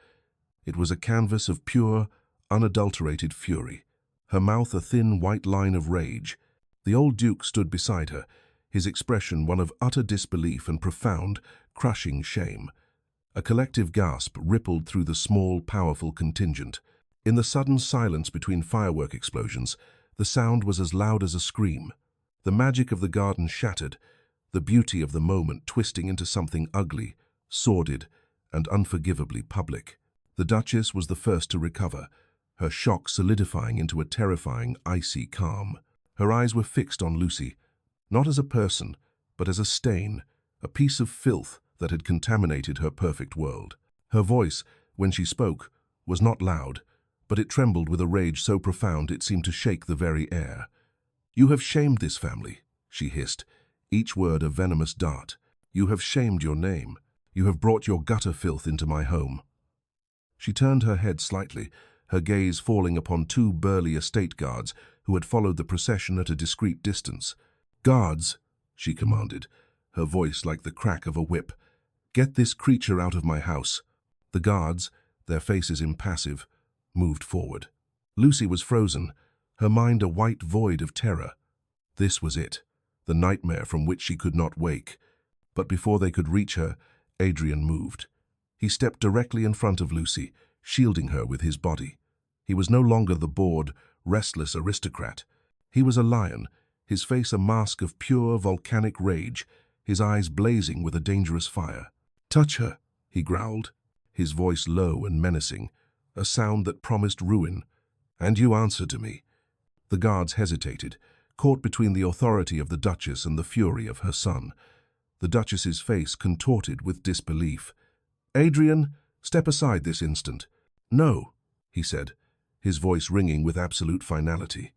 It was a canvas of pure, unadulterated fury, her mouth a thin white line of rage. The old Duke stood beside her, his expression one of utter disbelief and profound, crushing shame. A collective gasp rippled through the small, powerful contingent. In the sudden silence between firework explosions, the sound was as loud as a scream. The magic of the garden shattered, the beauty of the moment twisting into something ugly, sordid, and unforgivably public. The Duchess was the first to recover, her shock solidifying into a terrifying, icy calm. Her eyes were fixed on Lucy, not as a person, but as a stain, a piece of filth that had contaminated her perfect world. Her voice, when she spoke, was not loud, but it trembled with a rage so profound it seemed to shake the very air. "You have shamed this family," she hissed, each word a venomous dart. "You have shamed your name. You have brought your gutter filth into my home." She turned her head slightly, her gaze falling upon two burly estate guards who had followed the procession at a discreet distance. "Guards," she commanded, her voice like the crack of a whip, "get this creature out of my house." The guards, their faces impassive, moved forward. Lucy was frozen, her mind a white void of terror. This was it, the nightmare from which she could not wake. But before they could reach her, Adrian moved. He stepped directly in front of Lucy, shielding her with his body. He was no longer the bored, restless aristocrat. He was a lion, his face a mask of pure volcanic rage, his eyes blazing with a dangerous fire. "Touch her," he growled, his voice low and menacing, a sound that promised ruin. "And you answer to me." The guards hesitated, caught between the authority of the Duchess and the fury of her son. The Duchess's face contorted with disbelief. "Adrian, step aside this instant." "No," he said, his voice ringing with absolute finality.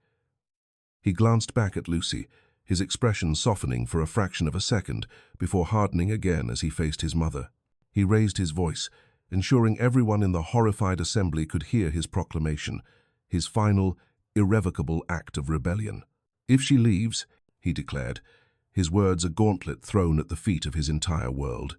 He glanced back at Lucy, his expression softening for a fraction of a second before hardening again as he faced his mother. He raised his voice, ensuring everyone in the horrified assembly could hear his proclamation, his final, irrevocable act of rebellion. "If she leaves," he declared, his words a gauntlet thrown at the feet of his entire world,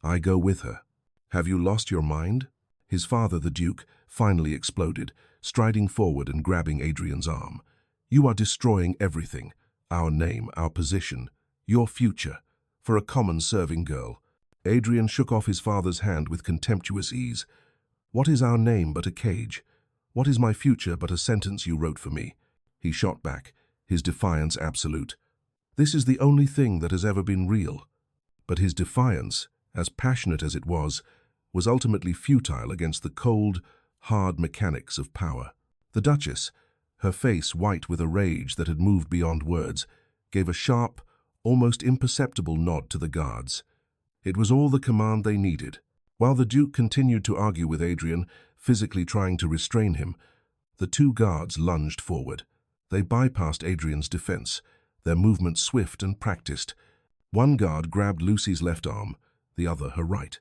"I go with her." "Have you lost your mind?" His father, the Duke, finally exploded, striding forward and grabbing Adrian's arm. "You are destroying everything, our name, our position, your future, for a common serving girl." Adrian shook off his father's hand with contemptuous ease. "What is our name but a cage? What is my future but a sentence you wrote for me?" He shot back, his defiance absolute. "This is the only thing that has ever been real." But his defiance, as passionate as it was ultimately futile against the cold, hard mechanics of power. The Duchess, her face white with a rage that had moved beyond words, gave a sharp, almost imperceptible nod to the guards. It was all the command they needed. While the Duke continued to argue with Adrian, physically trying to restrain him, the two guards lunged forward. They bypassed Adrian's defense, their movements swift and practiced. One guard grabbed Lucy's left arm, the other her right.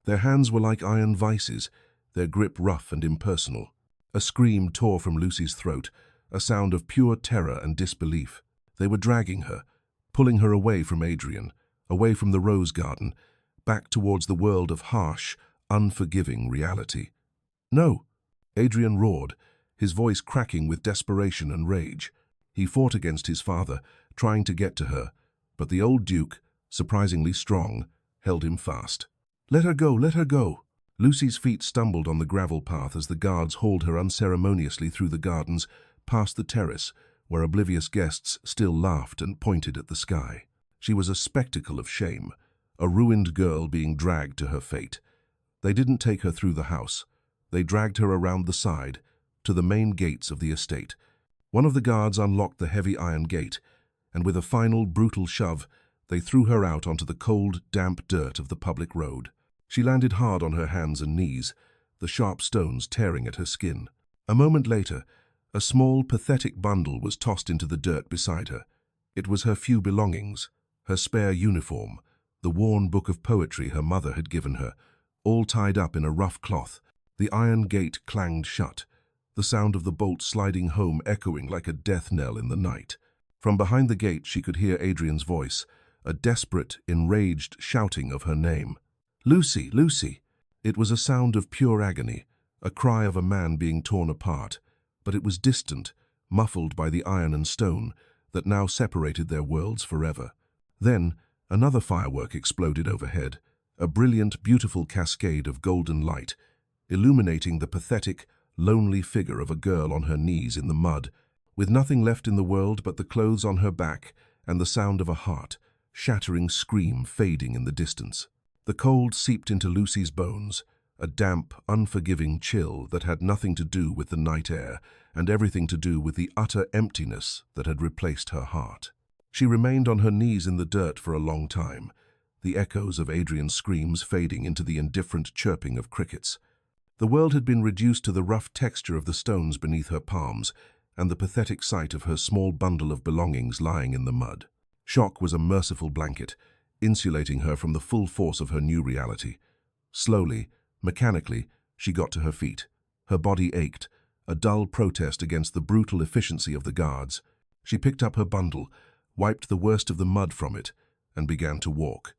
Their hands were like iron vices, their grip rough and impersonal. A scream tore from Lucy's throat, a sound of pure terror and disbelief. They were dragging her, pulling her away from Adrian, away from the rose garden, back towards the world of harsh, unforgiving reality. "No!" Adrian roared, his voice cracking with desperation and rage. He fought against his father, trying to get to her, but the old Duke, surprisingly strong, held him fast. "Let her go, let her go!" Lucy's feet stumbled on the gravel path as the guards hauled her unceremoniously through the gardens, past the terrace, where oblivious guests still laughed and pointed at the sky. She was a spectacle of shame, a ruined girl being dragged to her fate. They didn't take her through the house. They dragged her around the side, to the main gates of the estate. One of the guards unlocked the heavy iron gate, and with a final brutal shove, they threw her out onto the cold, damp dirt of the public road. She landed hard on her hands and knees, the sharp stones tearing at her skin. A moment later, a small, pathetic bundle was tossed into the dirt beside her. It was her few belongings, her spare uniform, the worn book of poetry her mother had given her, all tied up in a rough cloth. The iron gate clanged shut, the sound of the bolt sliding home echoing like a death knell in the night. From behind the gate she could hear Adrian's voice, a desperate, enraged shouting of her name. "Lucy, Lucy!" It was a sound of pure agony, a cry of a man being torn apart, but it was distant, muffled by the iron and stone that now separated their worlds forever. Then, another firework exploded overhead, a brilliant, beautiful cascade of golden light, illuminating the pathetic, lonely figure of a girl on her knees in the mud, with nothing left in the world but the clothes on her back and the sound of a heart-shattering scream fading in the distance. The cold seeped into Lucy's bones, a damp, unforgiving chill that had nothing to do with the night air and everything to do with the utter emptiness that had replaced her heart. She remained on her knees in the dirt for a long time, the echoes of Adrian's screams fading into the indifferent chirping of crickets. The world had been reduced to the rough texture of the stones beneath her palms and the pathetic sight of her small bundle of belongings lying in the mud. Shock was a merciful blanket, insulating her from the full force of her new reality. Slowly, mechanically, she got to her feet. Her body ached, a dull protest against the brutal efficiency of the guards. She picked up her bundle, wiped the worst of the mud from it, and began to walk.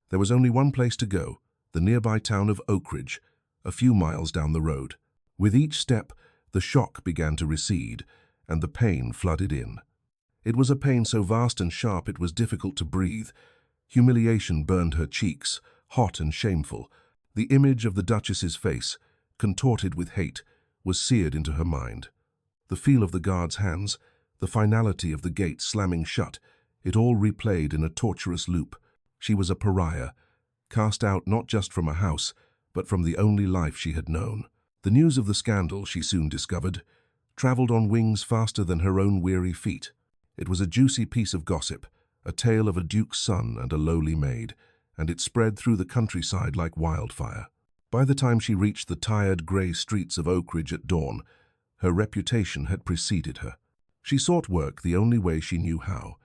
There was only one place to go, the nearby town of Oakridge, a few miles down the road. With each step, the shock began to recede, and the pain flooded in. It was a pain so vast and sharp it was difficult to breathe. Humiliation burned her cheeks, hot and shameful. The image of the Duchess's face, contorted with hate, was seared into her mind. The feel of the guard's hands, the finality of the gate slamming shut, it all replayed in a torturous loop. She was a pariah, cast out not just from a house, but from the only life she had known. The news of the scandal, she soon discovered, travelled on wings faster than her own weary feet. It was a juicy piece of gossip, a tale of a duke's son and a lowly maid, and it spread through the countryside like wildfire. By the time she reached the tired grey streets of Oakridge at dawn, her reputation had preceded her. She sought work the only way she knew how.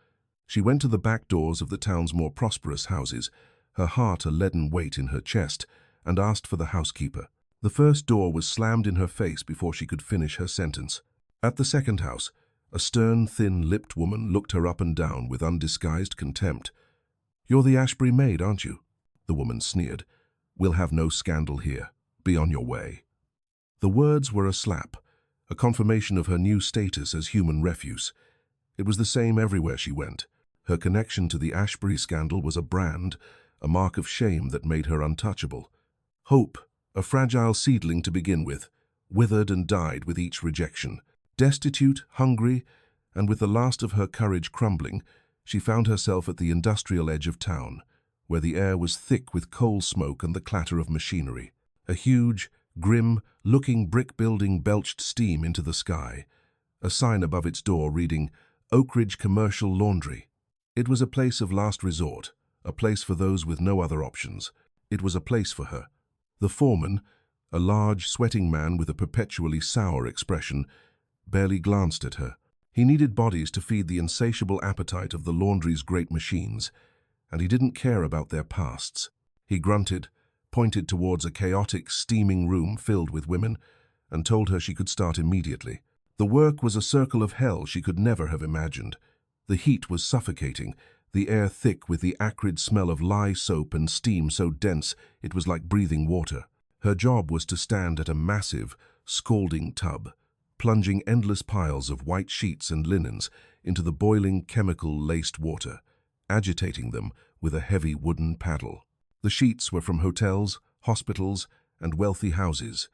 She went to the back doors of the town's more prosperous houses, her heart a leaden weight in her chest, and asked for the housekeeper. The first door was slammed in her face before she could finish her sentence. At the second house, a stern, thin-lipped woman looked her up and down with undisguised contempt. "You're the Ashbury maid, aren't you?" The woman sneered. "We'll have no scandal here. Be on your way." The words were a slap, a confirmation of her new status as human refuse. It was the same everywhere she went. Her connection to the Ashbury scandal was a brand, a mark of shame that made her untouchable. Hope, a fragile seedling to begin with, withered and died with each rejection. Destitute, hungry, and with the last of her courage crumbling, she found herself at the industrial edge of town, where the air was thick with coal smoke and the clatter of machinery. A huge, grim-looking brick building belched steam into the sky, a sign above its door reading, "Oakridge Commercial Laundry." It was a place of last resort, a place for those with no other options. It was a place for her. The foreman, a large, sweating man with a perpetually sour expression, barely glanced at her. He needed bodies to feed the insatiable appetite of the laundry's great machines, and he didn't care about their pasts. He grunted, pointed towards a chaotic, steaming room filled with women, and told her she could start immediately. The work was a circle of hell she could never have imagined. The heat was suffocating, the air thick with the acrid smell of lye soap and steam so dense it was like breathing water. Her job was to stand at a massive, scalding tub, plunging endless piles of white sheets and linens into the boiling chemical-laced water, agitating them with a heavy wooden paddle. The sheets were from hotels, hospitals, and wealthy houses,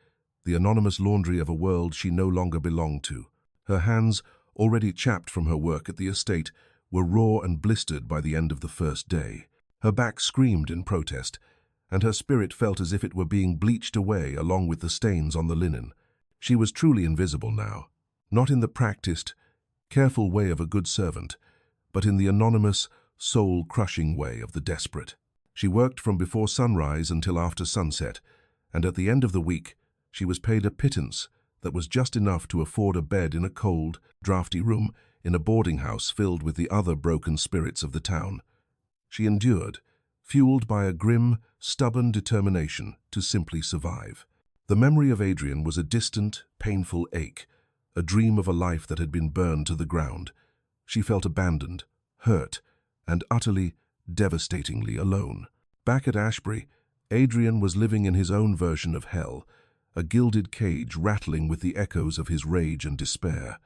the anonymous laundry of a world she no longer belonged to. Her hands, already chapped from her work at the estate, were raw and blistered by the end of the first day. Her back screamed in protest, and her spirit felt as if it were being bleached away along with the stains on the linen. She was truly invisible now, not in the practiced, careful way of a good servant, but in the anonymous, soul-crushing way of the desperate. She worked from before sunrise until after sunset, and at the end of the week, she was paid a pittance that was just enough to afford a bed in a cold, draughty room in a boarding house filled with the other broken spirits of the town. She endured, fueled by a grim, stubborn determination to simply survive. The memory of Adrian was a distant, painful ache, a dream of a life that had been burned to the ground. She felt abandoned, hurt, and utterly, devastatingly alone. Back at Ashbury, Adrian was living in his own version of hell, a gilded cage rattling with the echoes of his rage and despair.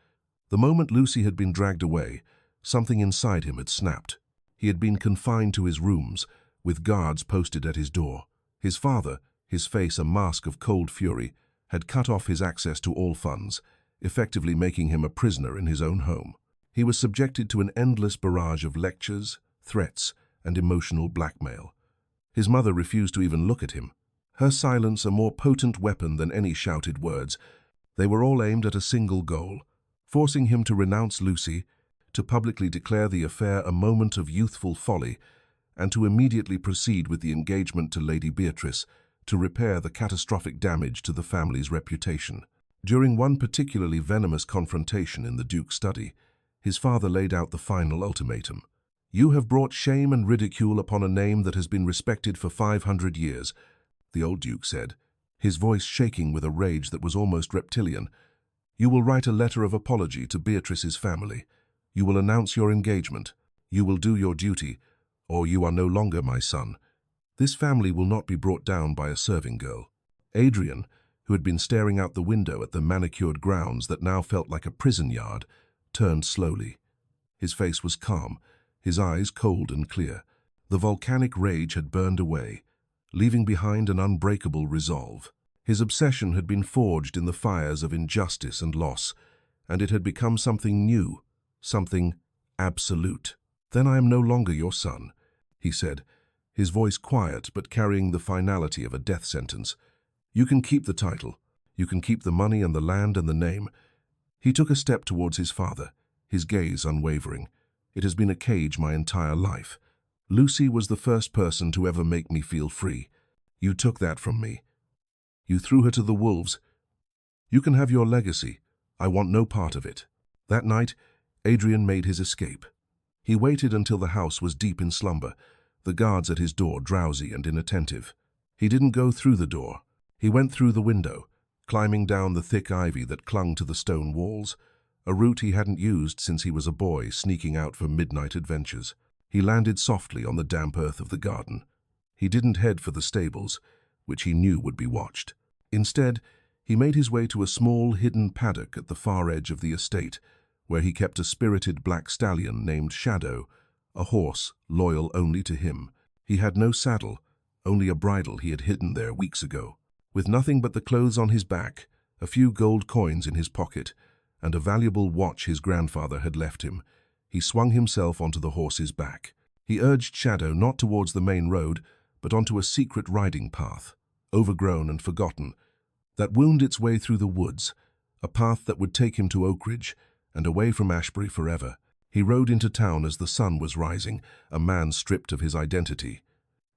The moment Lucy had been dragged away, something inside him had snapped. He had been confined to his rooms, with guards posted at his door. His father, his face a mask of cold fury, had cut off his access to all funds, effectively making him a prisoner in his own home. He was subjected to an endless barrage of lectures, threats, and emotional blackmail. His mother refused to even look at him, her silence a more potent weapon than any shouted words. They were all aimed at a single goal, forcing him to renounce Lucy, to publicly declare the affair a moment of youthful folly, and to immediately proceed with the engagement to Lady Beatrice to repair the catastrophic damage to the family's reputation. During one particularly venomous confrontation in the Duke's study, his father laid out the final ultimatum. "You have brought shame and ridicule upon a name that has been respected for 500 years, the old Duke said, his voice shaking with a rage that was almost reptilian. "You will write a letter of apology to Beatrice's family. You will announce your engagement. You will do your duty, or you are no longer my son. This family will not be brought down by a serving girl." Adrian, who had been staring out the window at the manicured grounds that now felt like a prison yard, turned slowly. His face was calm, his eyes cold and clear. The volcanic rage had burned away, leaving behind an unbreakable resolve. His obsession had been forged in the fires of injustice and loss, and it had become something new, something absolute. "Then I am no longer your son," he said, his voice quiet but carrying the finality of a death sentence. "You can keep the title. You can keep the money and the land and the name." He took a step towards his father, his gaze unwavering. "It has been a cage my entire life. Lucy was the first person to ever make me feel free. You took that from me. You threw her to the wolves. You can have your legacy. I want no part of it." That night, Adrian made his escape. He waited until the house was deep in slumber, the guards at his door drowsy and inattentive. He didn't go through the door. He went through the window, climbing down the thick ivy that clung to the stone walls, a route he hadn't used since he was a boy sneaking out for midnight adventures. He landed softly on the damp earth of the garden. He didn't head for the stables, which he knew would be watched. Instead, he made his way to a small, hidden paddock at the far edge of the estate, where he kept a spirited black stallion named Shadow, a horse loyal only to him. He had no saddle, only a bridle he had hidden there weeks ago. With nothing but the clothes on his back, a few gold coins in his pocket, and a valuable watch his grandfather had left him, he swung himself onto the horse's back. He urged Shadow not towards the main road, but onto a secret riding path, overgrown and forgotten, that wound its way through the woods, a path that would take him to Oakridge and away from Ashbury forever. He rode into town as the sun was rising, a man stripped of his identity.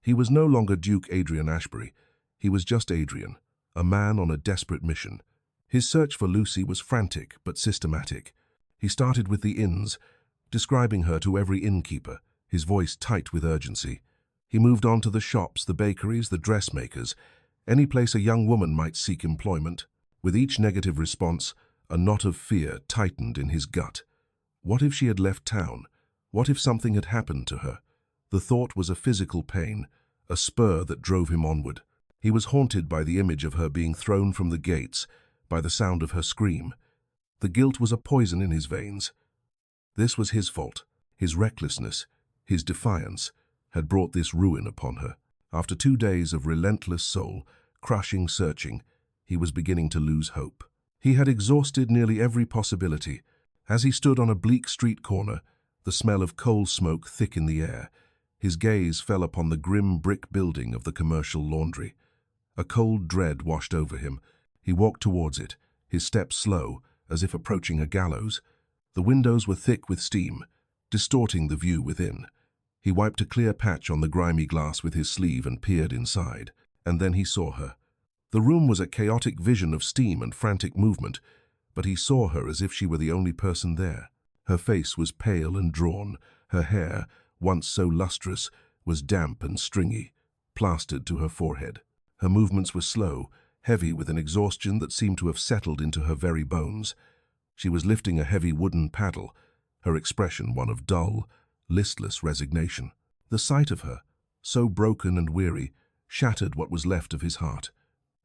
He was no longer Duke Adrian Ashbury. He was just Adrian, a man on a desperate mission. His search for Lucy was frantic but systematic. He started with the inns, describing her to every innkeeper, his voice tight with urgency. He moved on to the shops, the bakeries, the dressmakers, any place a young woman might seek employment. With each negative response, a knot of fear tightened in his gut. What if she had left town? What if something had happened to her? The thought was a physical pain, a spur that drove him onward. He was haunted by the image of her being thrown from the gates, by the sound of her scream. The guilt was a poison in his veins. This was his fault. His recklessness, his defiance, had brought this ruin upon her. After 2 days of relentless soul-crushing searching, he was beginning to lose hope. He had exhausted nearly every possibility. As he stood on a bleak street corner, the smell of coal smoke thick in the air, his gaze fell upon the grim brick building of the commercial laundry. A cold dread washed over him. He walked towards it, his steps slow, as if approaching a gallows. The windows were thick with steam, distorting the view within. He wiped a clear patch on the grimy glass with his sleeve and peered inside. And then he saw her. The room was a chaotic vision of steam and frantic movement, but he saw her as if she were the only person there. Her face was pale and drawn. Her hair, once so lustrous, was damp and stringy, plastered to her forehead. Her movements were slow, heavy with an exhaustion that seemed to have settled into her very bones. She was lifting a heavy wooden paddle, her expression one of dull, listless resignation. The sight of her, so broken and weary, shattered what was left of his heart.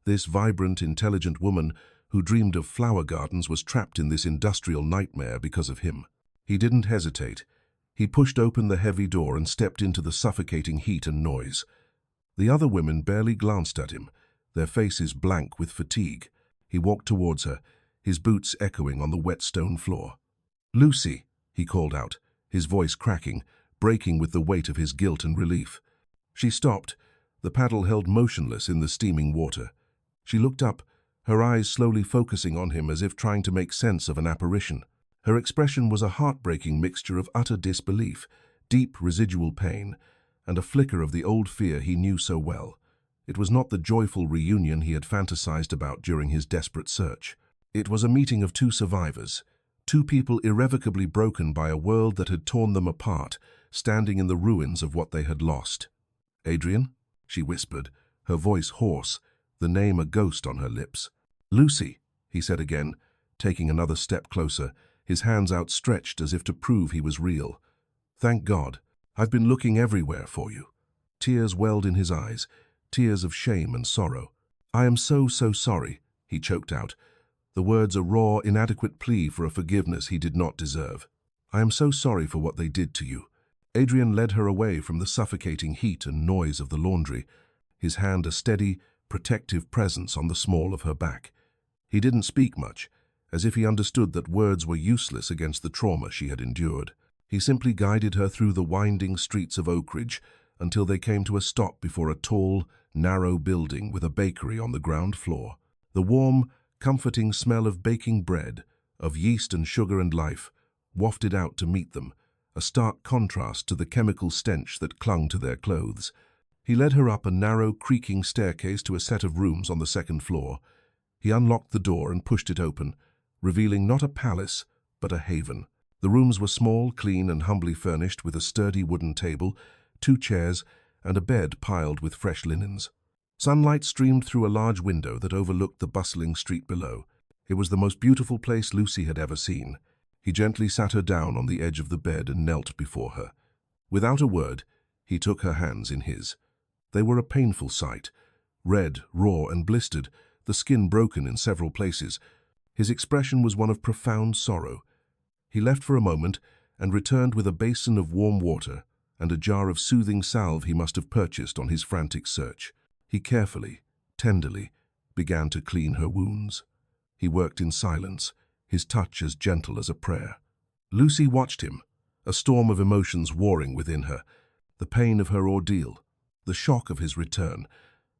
This vibrant, intelligent woman who dreamed of flower gardens was trapped in this industrial nightmare because of him. He didn't hesitate. He pushed open the heavy door and stepped into the suffocating heat and noise. The other women barely glanced at him, their faces blank with fatigue. He walked towards her, his boots echoing on the wet stone floor. "Lucy," he called out, his voice cracking, breaking with the weight of his guilt and relief. She stopped, the paddle held motionless in the steaming water. She looked up, her eyes slowly focusing on him as if trying to make sense of an apparition. Her expression was a heartbreaking mixture of utter disbelief, deep residual pain, and a flicker of the old fear he knew so well. It was not the joyful reunion he had fantasized about during his desperate search. It was a meeting of two survivors, two people irrevocably broken by a world that had torn them apart, standing in the ruins of what they had lost. "Adrian?" she whispered, her voice hoarse, the name a ghost on her lips. "Lucy," he said again, taking another step closer, his hands outstretched as if to prove he was real. "Thank God. I've been looking everywhere for you." Tears welled in his eyes, tears of shame and sorrow. "I am so sorry," he choked out, the words a raw, inadequate plea for a forgiveness he did not deserve. "I am so sorry for what they did to you." Adrian led her away from the suffocating heat and noise of the laundry, his hand a steady, protective presence on the small of her back. He didn't speak much, as if he understood that words were useless against the trauma she had endured. He simply guided her through the winding streets of Oak Ridge until they came to a stop before a tall, narrow building with a bakery on the ground floor. The warm, comforting smell of baking bread, of yeast and sugar and life, wafted out to meet them, a stark contrast to the chemical stench that clung to their clothes. He led her up a narrow, creaking staircase to a set of rooms on the second floor. He unlocked the door and pushed it open, revealing not a palace, but a haven. The rooms were small, clean, and humbly furnished with a sturdy wooden table, 2 chairs, and a bed piled with fresh linens. Sunlight streamed through a large window that overlooked the bustling street below. It was the most beautiful place Lucy had ever seen. He gently sat her down on the edge of the bed and knelt before her. Without a word, he took her hands in his. They were a painful sight, red, raw, and blistered, the skin broken in several places. His expression was one of profound sorrow. He left for a moment and returned with a basin of warm water and a jar of soothing salve he must have purchased on his frantic search. He carefully, tenderly, began to clean her wounds. He worked in silence, his touch as gentle as a prayer. Lucy watched him, a storm of emotions warring within her, the pain of her ordeal, the shock of his return,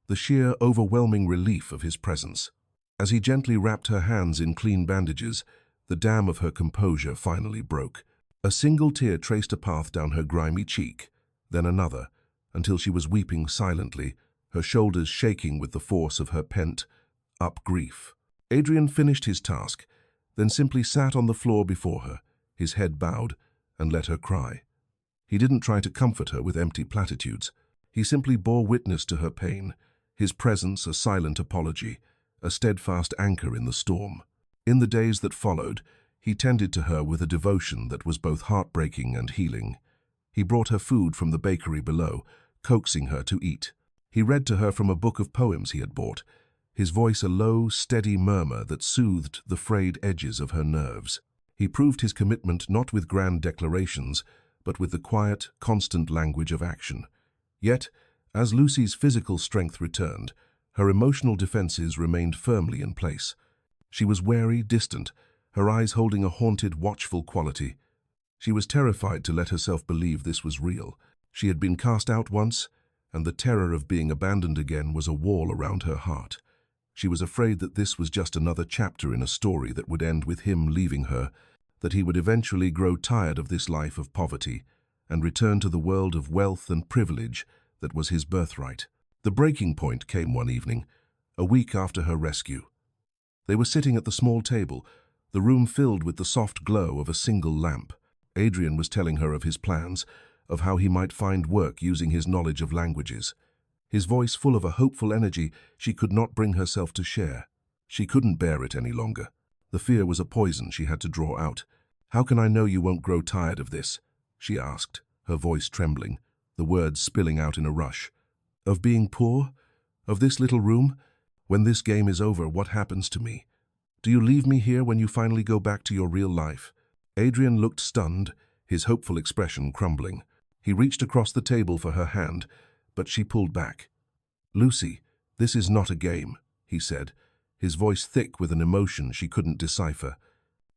the sheer overwhelming relief of his presence. As he gently wrapped her hands in clean bandages, the dam of her composure finally broke. A single tear traced a path down her grimy cheek, then another, until she was weeping silently, her shoulders shaking with the force of her pent-up grief. Adrian finished his task, then simply sat on the floor before her, his head bowed, and let her cry. He didn't try to comfort her with empty platitudes. He simply bore witness to her pain, his presence a silent apology, a steadfast anchor in the storm. In the days that followed, he tended to her with a devotion that was both heartbreaking and healing. He brought her food from the bakery below, coaxing her to eat. He read to her from a book of poems he had bought, his voice a low, steady murmur that soothed the frayed edges of her nerves. He proved his commitment not with grand declarations, but with the quiet, constant language of action. Yet, as Lucy's physical strength returned, her emotional defenses remained firmly in place. She was wary, distant, her eyes holding a haunted, watchful quality. She was terrified to let herself believe this was real. She had been cast out once, and the terror of being abandoned again was a wall around her heart. She was afraid that this was just another chapter in a story that would end with him leaving her, that he would eventually grow tired of this life of poverty and return to the world of wealth and privilege that was his birthright. The breaking point came one evening, a week after her rescue. They were sitting at the small table, the room filled with the soft glow of a single lamp. Adrian was telling her of his plans, of how he might find work using his knowledge of languages. His voice full of a hopeful energy she could not bring herself to share. She couldn't bear it any longer. The fear was a poison she had to draw out. How can I know you won't grow tired of this? She asked, her voice trembling, the words spilling out in a rush. Of being poor? Of this little room? When this game is over, what happens to me? Do you leave me here when you finally go back to your real life? Adrian looked stunned, his hopeful expression crumbling. He reached across the table for her hand, but she pulled back. Lucy, this is not a game, he said, his voice thick with an emotion she couldn't decipher.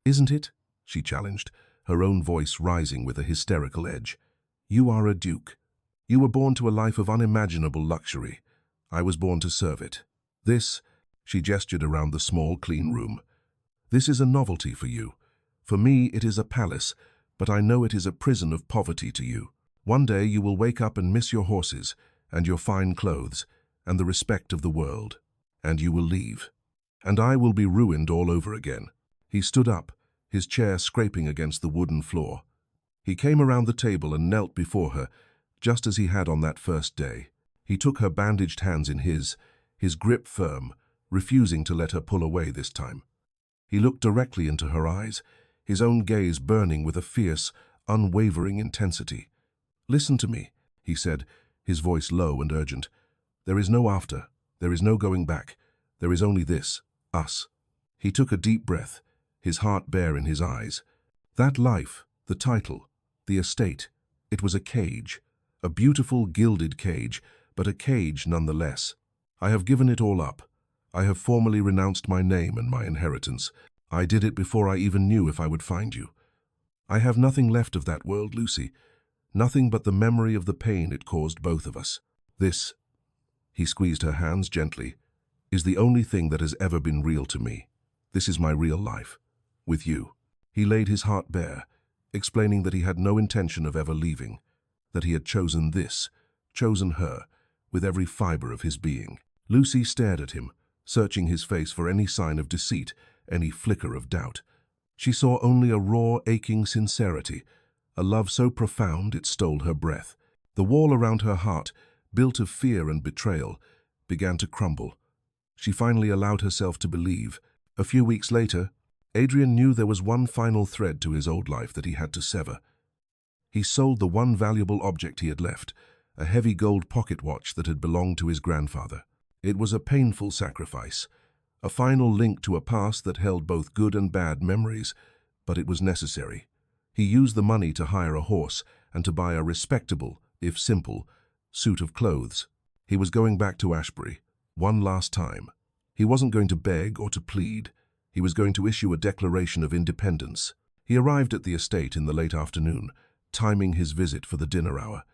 Isn't it? She challenged, her own voice rising with a hysterical edge. You are a duke. You were born to a life of unimaginable luxury. I was born to serve it. This, she gestured around the small, clean room. This is a novelty for you. For me, it is a palace, but I know it is a prison of poverty to you. One day you will wake up and miss your horses, and your fine clothes, and the respect of the world. And you will leave. And I will be ruined all over again. He stood up, his chair scraping against the wooden floor. He came around the table and knelt before her, just as he had on that first day. He took her bandaged hands in his grip firm, refusing to let her pull away this time. He looked directly into her eyes, his own gaze burning with a fierce, unwavering intensity. Listen to me, he said, his voice low and urgent. There is no after, there is no going back, there is only this, us. He took a deep breath, his heart bare in his eyes. That life, the title, the estate, it was a cage, a beautiful gilded cage, but a cage nonetheless. I have given it all up. I have formally renounced my name and my inheritance. I did it before I even knew if I would find you. I have nothing left of that world, Lucy. Nothing but the memory of the pain it caused both of us. This, he squeezed her hands gently, is the only thing that has ever been real to me. This is my real life. With you. He laid his heart bare, explaining that he had no intention of ever leaving, that he had chosen this, chosen her, with every fiber of his being. Lucy stared at him, searching his face for any sign of deceit, any flicker of doubt. She saw only a raw, aching sincerity, a love so profound it stole her breath. The wall around her heart, built of fear and betrayal, began to crumble. She finally allowed herself to believe. A few weeks later, Adrian knew there was one final thread to his old life that he had to sever. He sold the one valuable object he had left, a heavy gold pocket watch that had belonged to his grandfather. It was a painful sacrifice, a final link to a past that held both good and bad memories, but it was necessary. He used the money to hire a horse and to buy a respectable, if simple, suit of clothes. He was going back to Ashbury, one last time. He wasn't going to beg or to plead. He was going to issue a declaration of independence. He arrived at the estate in the late afternoon, timing his visit for the dinner hour.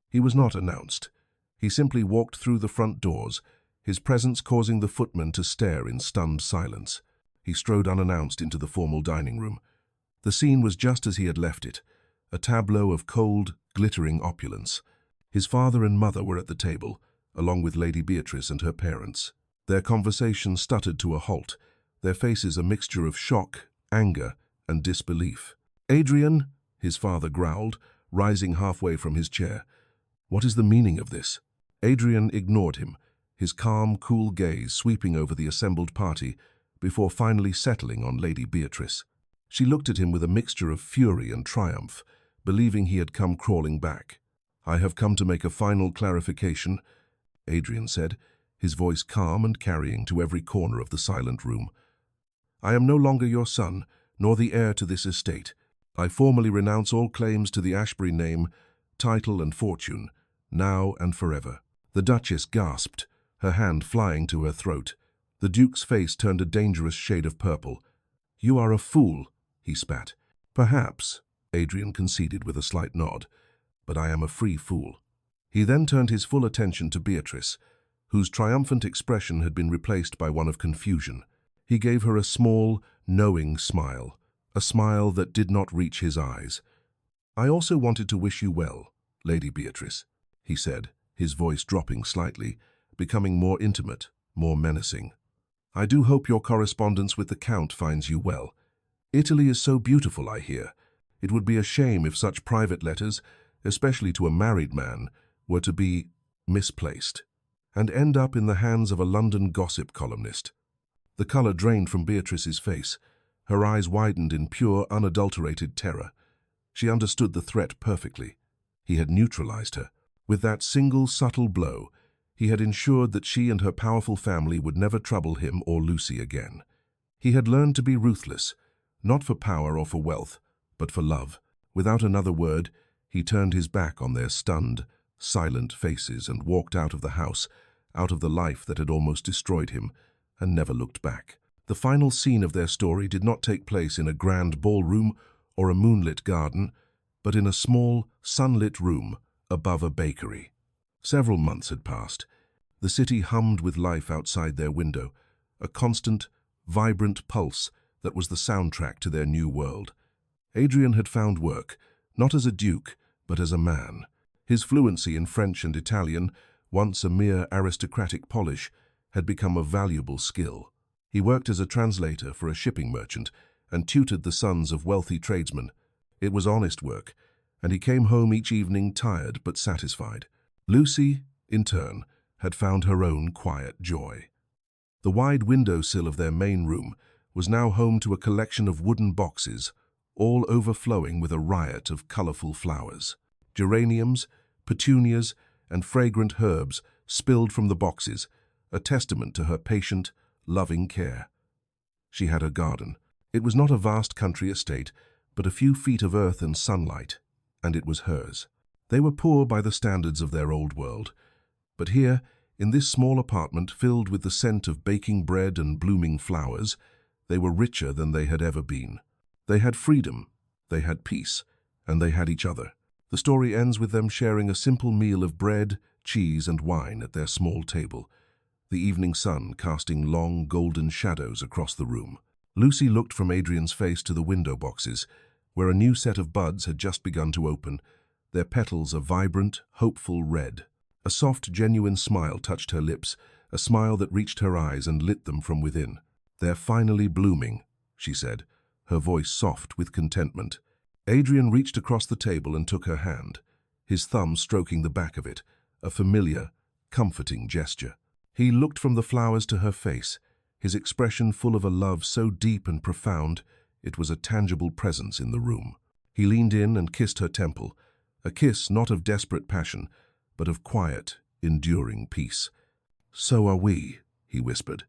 He was not announced. He simply walked through the front doors, his presence causing the footman to stare in stunned silence. He strode unannounced into the formal dining room. The scene was just as he had left it, a tableau of cold, glittering opulence. His father and mother were at the table, along with Lady Beatrice and her parents. Their conversation stuttered to a halt, their faces a mixture of shock, anger, and disbelief. "Adrian," his father growled, rising halfway from his chair. "What is the meaning of this?" Adrian ignored him, his calm, cool gaze sweeping over the assembled party before finally settling on Lady Beatrice. She looked at him with a mixture of fury and triumph, believing he had come crawling back. "I have come to make a final clarification," Adrian said, his voice calm and carrying to every corner of the silent room. "I am no longer your son, nor the heir to this estate. I formally renounce all claims to the Ashbury name, title and fortune, now and forever." The Duchess gasped, her hand flying to her throat. The Duke's face turned a dangerous shade of purple. "You are a fool," he spat. "Perhaps," Adrian conceded with a slight nod, "but I am a free fool." He then turned his full attention to Beatrice, whose triumphant expression had been replaced by one of confusion. He gave her a small, knowing smile, a smile that did not reach his eyes. "I also wanted to wish you well, Lady Beatrice," he said, his voice dropping slightly, becoming more intimate, more menacing. "I do hope your correspondence with the Count finds you well. Italy is so beautiful, I hear. It would be a shame if such private letters, especially to a married man, were to be misplaced and end up in the hands of a London gossip columnist." The color drained from Beatrice's face. Her eyes widened in pure, unadulterated terror. She understood the threat perfectly. He had neutralized her. With that single subtle blow, he had ensured that she and her powerful family would never trouble him or Lucy again. He had learned to be ruthless, not for power or for wealth, but for love. Without another word, he turned his back on their stunned, silent faces and walked out of the house, out of the life that had almost destroyed him, and never looked back. The final scene of their story did not take place in a grand ballroom or a moonlit garden, but in a small, sunlit room above a bakery. Several months had passed. The city hummed with life outside their window, a constant, vibrant pulse that was the soundtrack to their new world. Adrian had found work, not as a duke, but as a man. His fluency in French and Italian, once a mere aristocratic polish, had become a valuable skill. He worked as a translator for a shipping merchant and tutored the sons of wealthy tradesmen. It was honest work, and he came home each evening tired but satisfied. Lucy, in turn, had found her own quiet joy. The wide windowsill of their main room was now home to a collection of wooden boxes, all overflowing with a riot of colorful flowers. Geraniums, petunias, and fragrant herbs spilled from the boxes, a testament to her patient, loving care. She had a garden. It was not a vast country estate, but a few feet of earth and sunlight, and it was hers. They were poor by the standards of their old world, but here, in this small apartment filled with the scent of baking bread and blooming flowers, they were richer than they had ever been. They had freedom, they had peace, and they had each other. The story ends with them sharing a simple meal of bread, cheese, and wine at their small table, the evening sun casting long, golden shadows across the room. Lucy looked from Adrian's face to the window boxes, where a new set of buds had just begun to open, their petals a vibrant, hopeful red. A soft, genuine smile touched her lips, a smile that reached her eyes and lit them from within. "They're finally blooming," she said, her voice soft with contentment. Adrian reached across the table and took her hand, his thumb stroking the back of it, a familiar, comforting gesture. He looked from the flowers to her face, his expression full of a love so deep and profound it was a tangible presence in the room. He leaned in and kissed her temple, a kiss not of desperate passion, but of quiet, enduring peace. "So are we," he whispered.